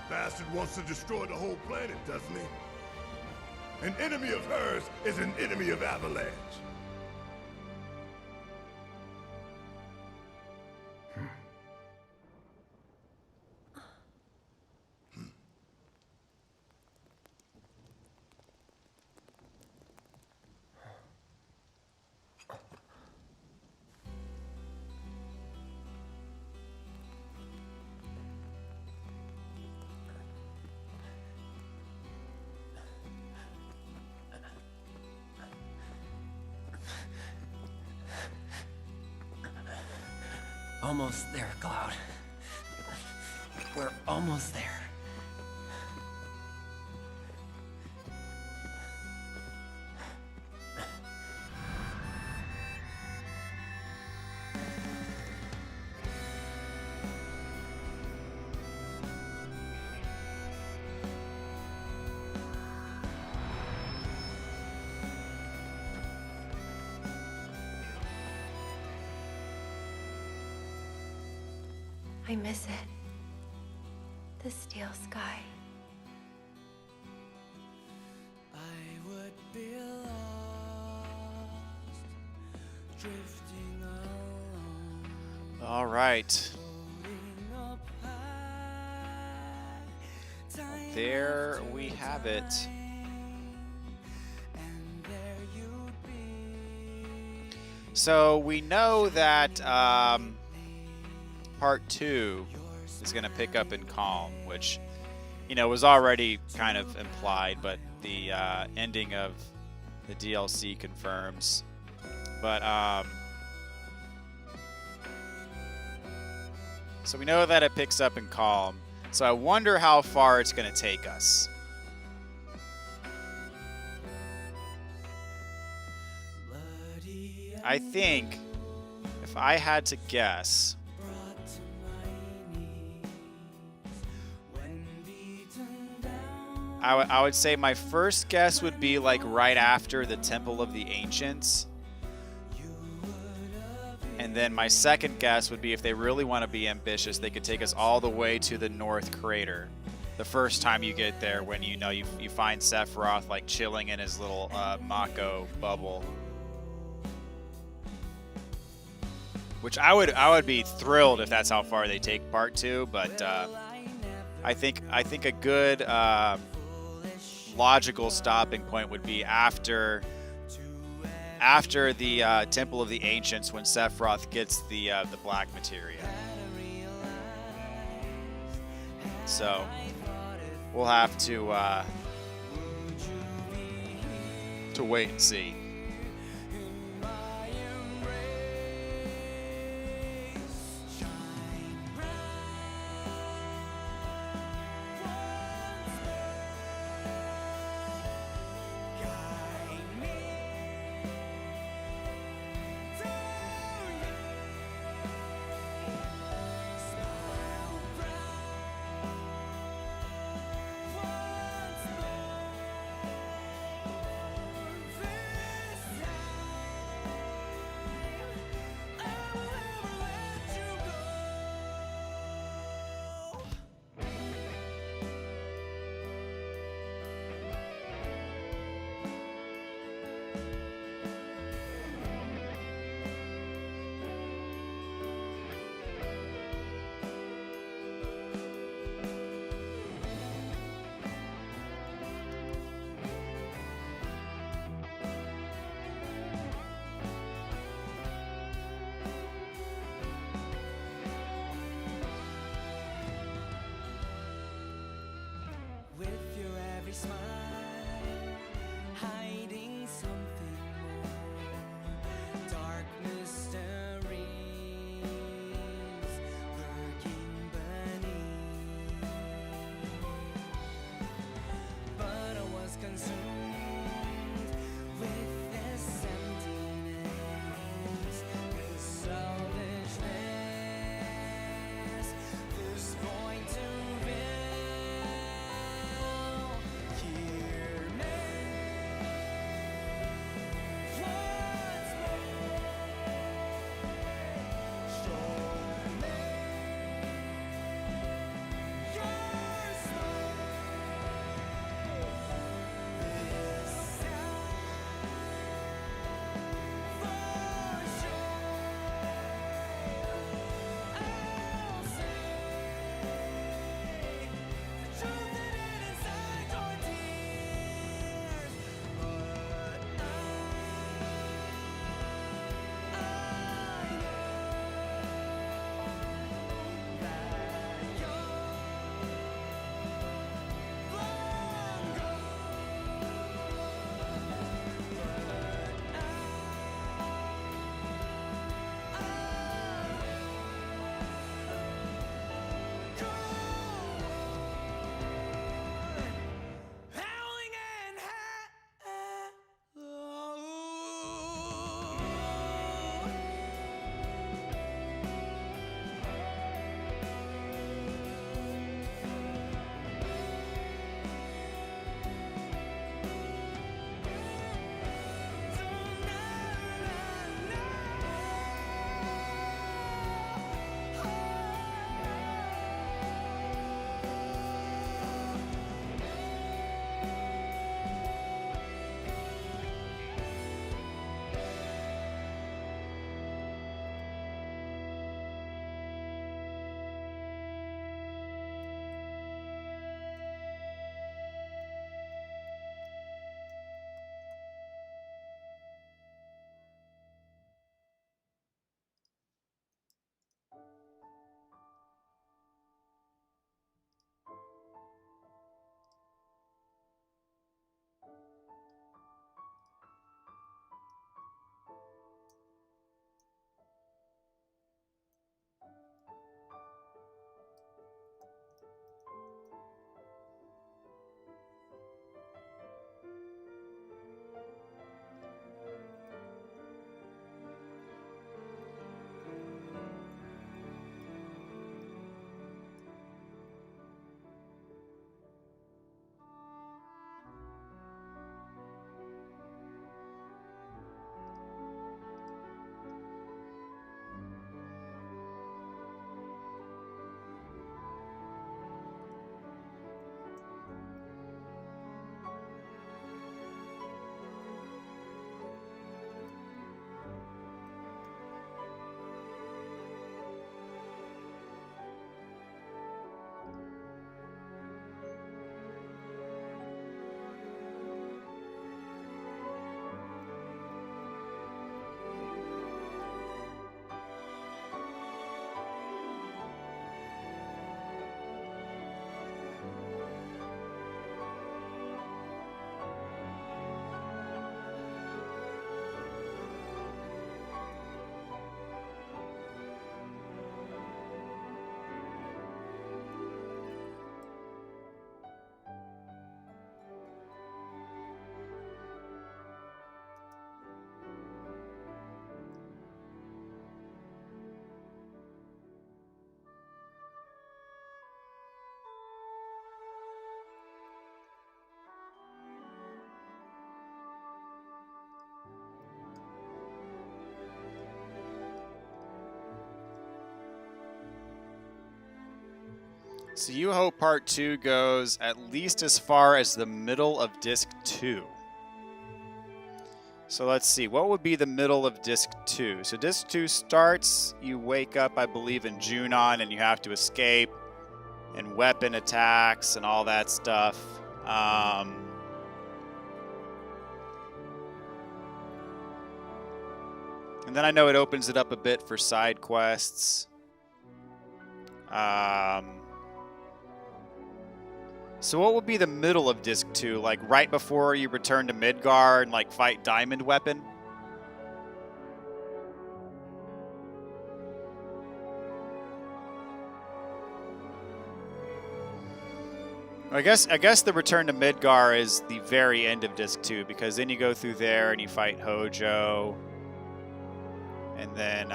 Bastard wants to destroy the whole planet, doesn't he? An enemy of hers is an enemy of Avalanche. Almost there, Cloud. We're almost there. I miss it. The steel sky. I would be lost, drifting alone. All right. There we have it. So we know that Part 2 is going to pick up in Calm, which, you know, was already kind of implied, but the ending of the DLC confirms. But, so we know that it picks up in Calm. So I wonder how far it's going to take us. I think, if I had to guess, I would say my first guess would be like right after the Temple of the Ancients. And then my second guess would be if they really want to be ambitious, they could take us all the way to the North Crater. The first time you get there, when you find Sephiroth like chilling in his little Mako bubble. Which I would be thrilled if that's how far they take Part 2, but I think a good logical stopping point would be after the Temple of the Ancients, when Sephiroth gets the black materia. So we'll have to wait and see. So you hope Part 2 goes at least as far as the middle of Disc 2. So let's see, what would be the middle of Disc 2? So Disc 2 starts, you wake up, I believe, in Junon, and you have to escape, and weapon attacks, and all that stuff. And then I know it opens it up a bit for side quests. So what would be the middle of Disc 2? Like right before you return to Midgar and like fight Diamond Weapon? I guess the return to Midgar is the very end of Disc 2, because then you go through there and you fight Hojo. And then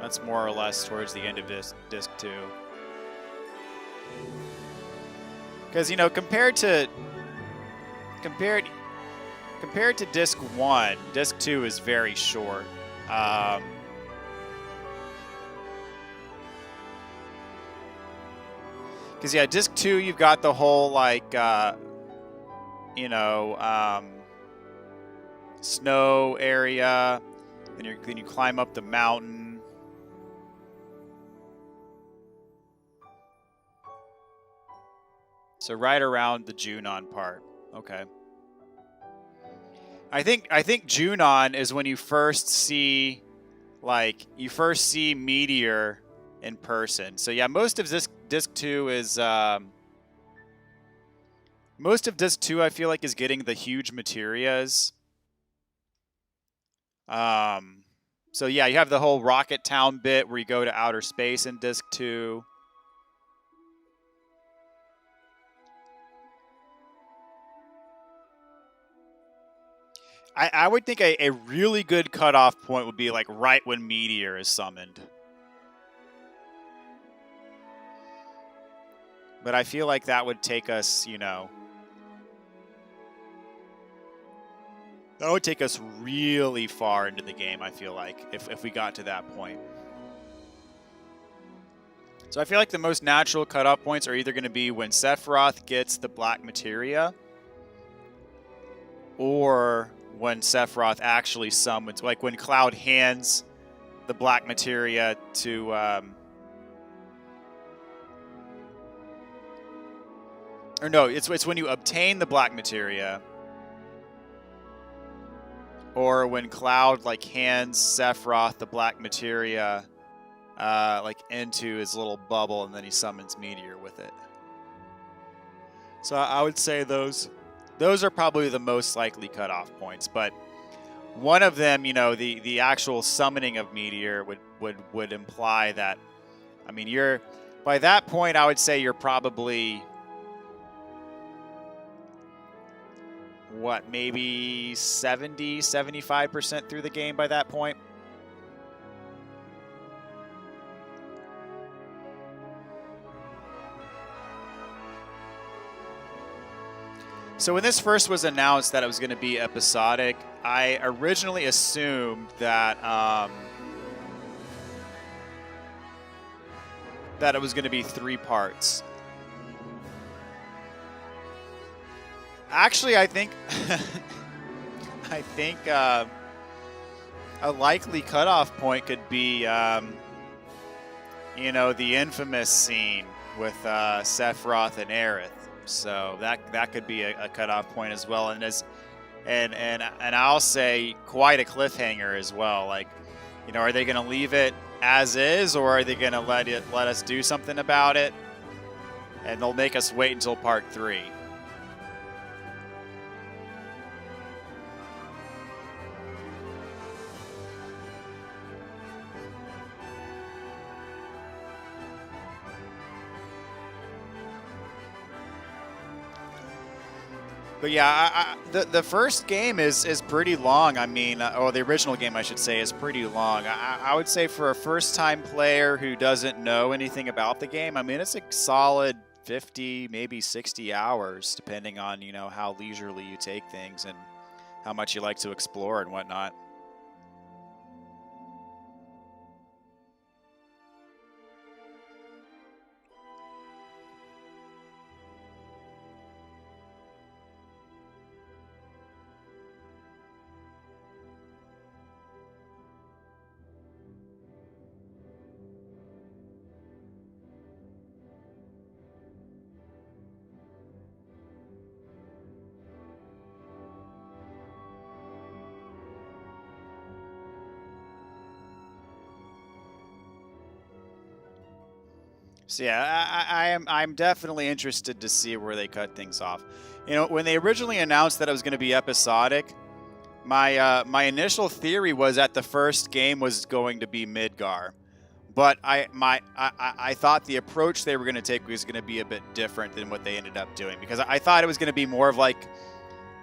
that's more or less towards the end of Disc 2. Because, you know, compared to Disc 1, Disc 2 is very short. Because, yeah, Disc 2, you've got the whole, like, snow area. Then you climb up the mountain. So right around the Junon part. Okay. I think Junon is when you first see, Meteor in person. So yeah, most of Disc 2 is most of Disc 2 I feel like is getting the huge materias. So yeah, you have the whole Rocket Town bit where you go to outer space in Disc 2. I would think a really good cutoff point would be like right when Meteor is summoned. But I feel like that would take us, you know, that would take us really far into the game, I feel like, if we got to that point. So I feel like the most natural cutoff points are either going to be when Sephiroth gets the Black Materia, or when Sephiroth actually summons, like when Cloud hands the Black Materia to or no, it's when you obtain the Black Materia, or when Cloud like hands Sephiroth the Black Materia like into his little bubble, and then he summons Meteor with it. So I would say those are probably the most likely cutoff points, but one of them, you know, the actual summoning of Meteor would imply that, I mean, you're, by that point, I would say you're probably, what, maybe 70-75% through the game by that point. So when this first was announced that it was going to be episodic, I originally assumed that that it was going to be 3 parts. Actually, I think a likely cutoff point could be, you know, the infamous scene with Sephiroth and Aerith. So that could be a cutoff point as well, and I'll say quite a cliffhanger as well. Like, you know, are they going to leave it as is, or are they going to let us do something about it, and they'll make us wait until part 3? But yeah, the first game is pretty long. I mean, or the original game, I should say, is pretty long. I would say for a first-time player who doesn't know anything about the game, I mean, it's a solid 50, maybe 60 hours, depending on, you know, how leisurely you take things and how much you like to explore and whatnot. So yeah, I'm definitely interested to see where they cut things off. You know, when they originally announced that it was going to be episodic, my initial theory was that the first game was going to be Midgar, but I thought the approach they were going to take was going to be a bit different than what they ended up doing, because I thought it was going to be more of like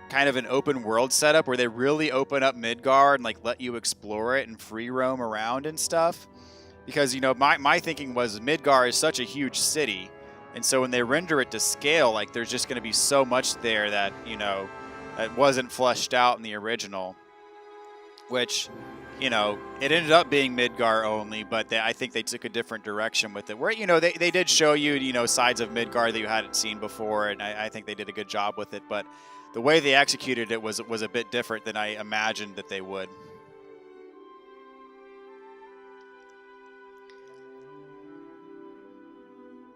kind of an open world setup where they really open up Midgar and like let you explore it and free roam around and stuff. Because, you know, my thinking was Midgar is such a huge city, and so when they render it to scale, like there's just going to be so much there that, you know, that wasn't fleshed out in the original, which, you know, it ended up being Midgar only, but I think they took a different direction with it, where, you know, they did show you, you know, sides of Midgar that you hadn't seen before, and I think they did a good job with it, but the way they executed it was a bit different than I imagined that they would.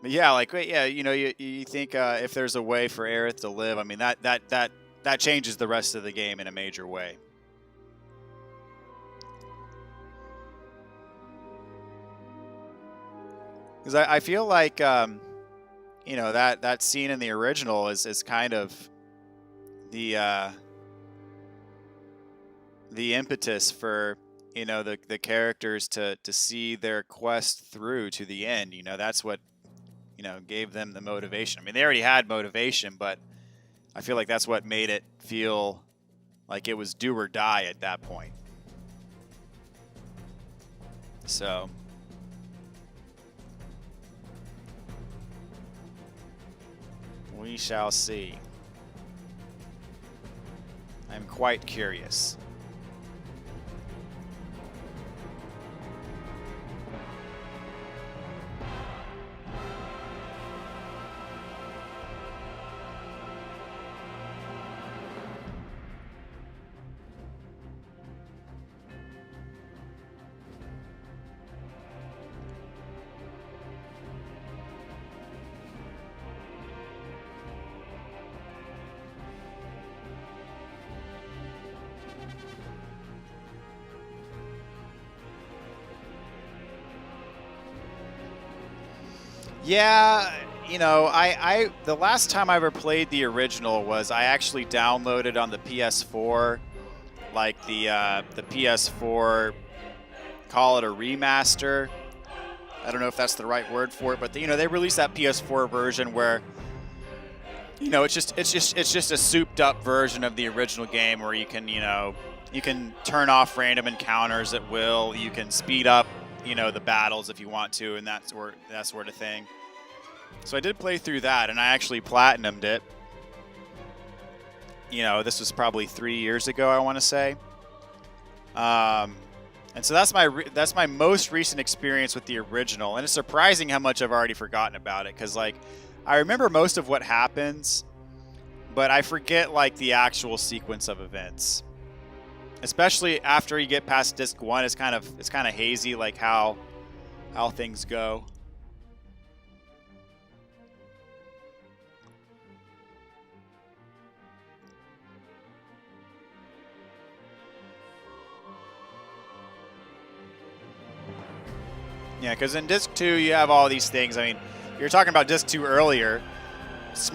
But yeah, like, yeah, you know, you think if there's a way for Aerith to live, I mean, that changes the rest of the game in a major way. Because I feel like, you know, that scene in the original is kind of the impetus for, you know, the characters to see their quest through to the end. You know, that's what, you know, gave them the motivation. I mean, they already had motivation, but I feel like that's what made it feel like it was do or die at that point. So we shall see. I'm quite curious. Yeah, you know, I the last time I ever played the original was I actually downloaded on the PS4, like the PS4, call it a remaster. I don't know if that's the right word for it, but you know, they released that PS4 version where, you know, it's just a souped up version of the original game where you can, you know, you can turn off random encounters at will, you can speed up, you know, the battles if you want to, and that sort of thing. So I did play through that, and I actually platinumed it. You know, this was probably 3 years ago, I want to say. And so that's my most recent experience with the original, and it's surprising how much I've already forgotten about it, because like I remember most of what happens, but I forget like the actual sequence of events. Especially after you get past disc 1, it's kind of hazy, like how things go. Yeah, because in disc 2 you have all these things. I mean, you were talking about disc 2 earlier.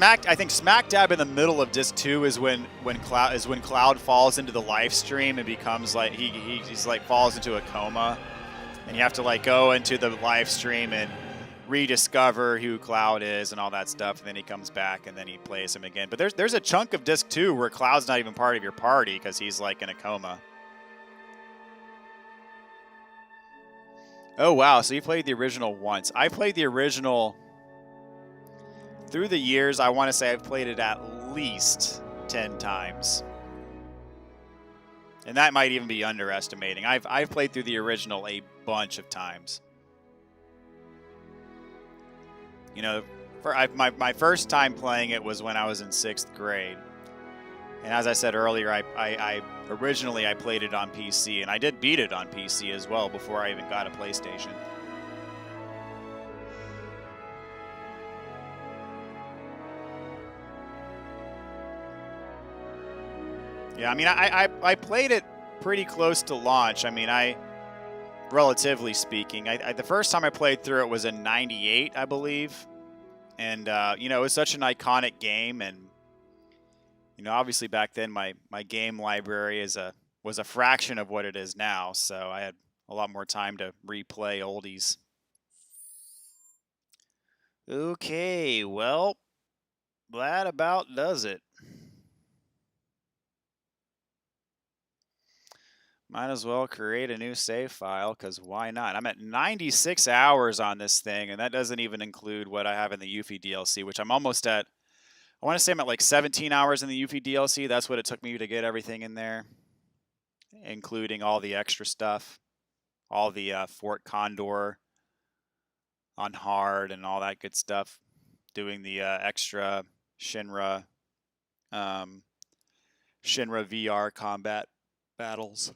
I think smack dab in the middle of disc 2 is when Cloud falls into the live stream and becomes like he's like falls into a coma, and you have to like go into the live stream and rediscover who Cloud is and all that stuff, and then he comes back and then he plays him again. But there's a chunk of disc 2 where Cloud's not even part of your party because he's like in a coma. Oh wow, so you played the original once. I played the original through the years. I want to say I've played it at least 10 times. And that might even be underestimating. I've played through the original a bunch of times. You know, my first time playing it was when I was in 6th grade. And as I said earlier, I originally played it on PC, and I did beat it on PC as well before I even got a PlayStation. Yeah, I mean, I played it pretty close to launch. I mean, relatively speaking. The first time I played through it was in '98, I believe, and you know, it was such an iconic game, and you know, obviously back then my game library was a fraction of what it is now, so I had a lot more time to replay oldies. Okay, well, that about does it. Might as well create a new save file, because why not? I'm at 96 hours on this thing, and that doesn't even include what I have in the Yuffie DLC, which I'm almost at. I want to say I'm at like 17 hours in the Yuffie DLC. That's what it took me to get everything in there, including all the extra stuff, all the Fort Condor on hard and all that good stuff, doing the extra Shinra VR combat battles.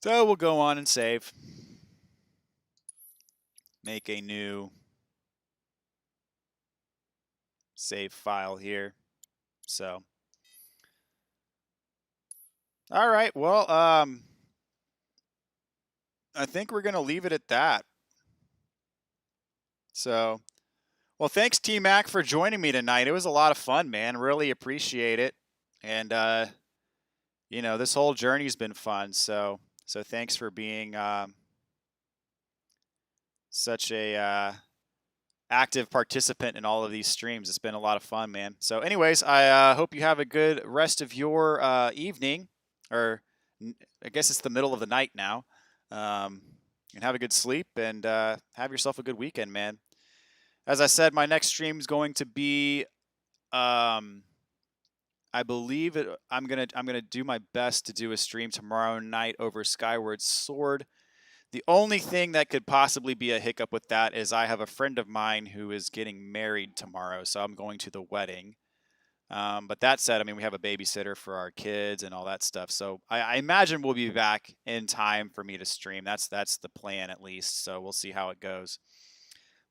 So we'll go on and save. Make a new save file here. So, all right. Well, I think we're gonna leave it at that. So, well, thanks T-Mac for joining me tonight. It was a lot of fun, man. Really appreciate it. And you know, this whole journey's been fun. So thanks for being such a active participant in all of these streams. It's been a lot of fun, man. So anyways, I hope you have a good rest of your evening, or I guess it's the middle of the night now. And have a good sleep, and have yourself a good weekend, man. As I said, my next stream is going to be, I believe I'm gonna do my best to do a stream tomorrow night over Skyward Sword. The only thing that could possibly be a hiccup with that is I have a friend of mine who is getting married tomorrow, so I'm going to the wedding. But that said, I mean, we have a babysitter for our kids and all that stuff, so I imagine we'll be back in time for me to stream. That's the plan, at least, so we'll see how it goes.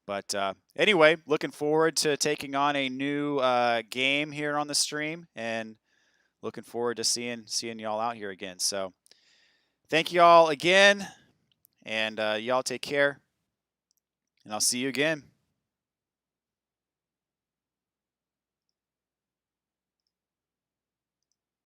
But anyway, looking forward to taking on a new game here on the stream, and looking forward to seeing y'all out here again. So thank you all again, and y'all take care, and I'll see you again.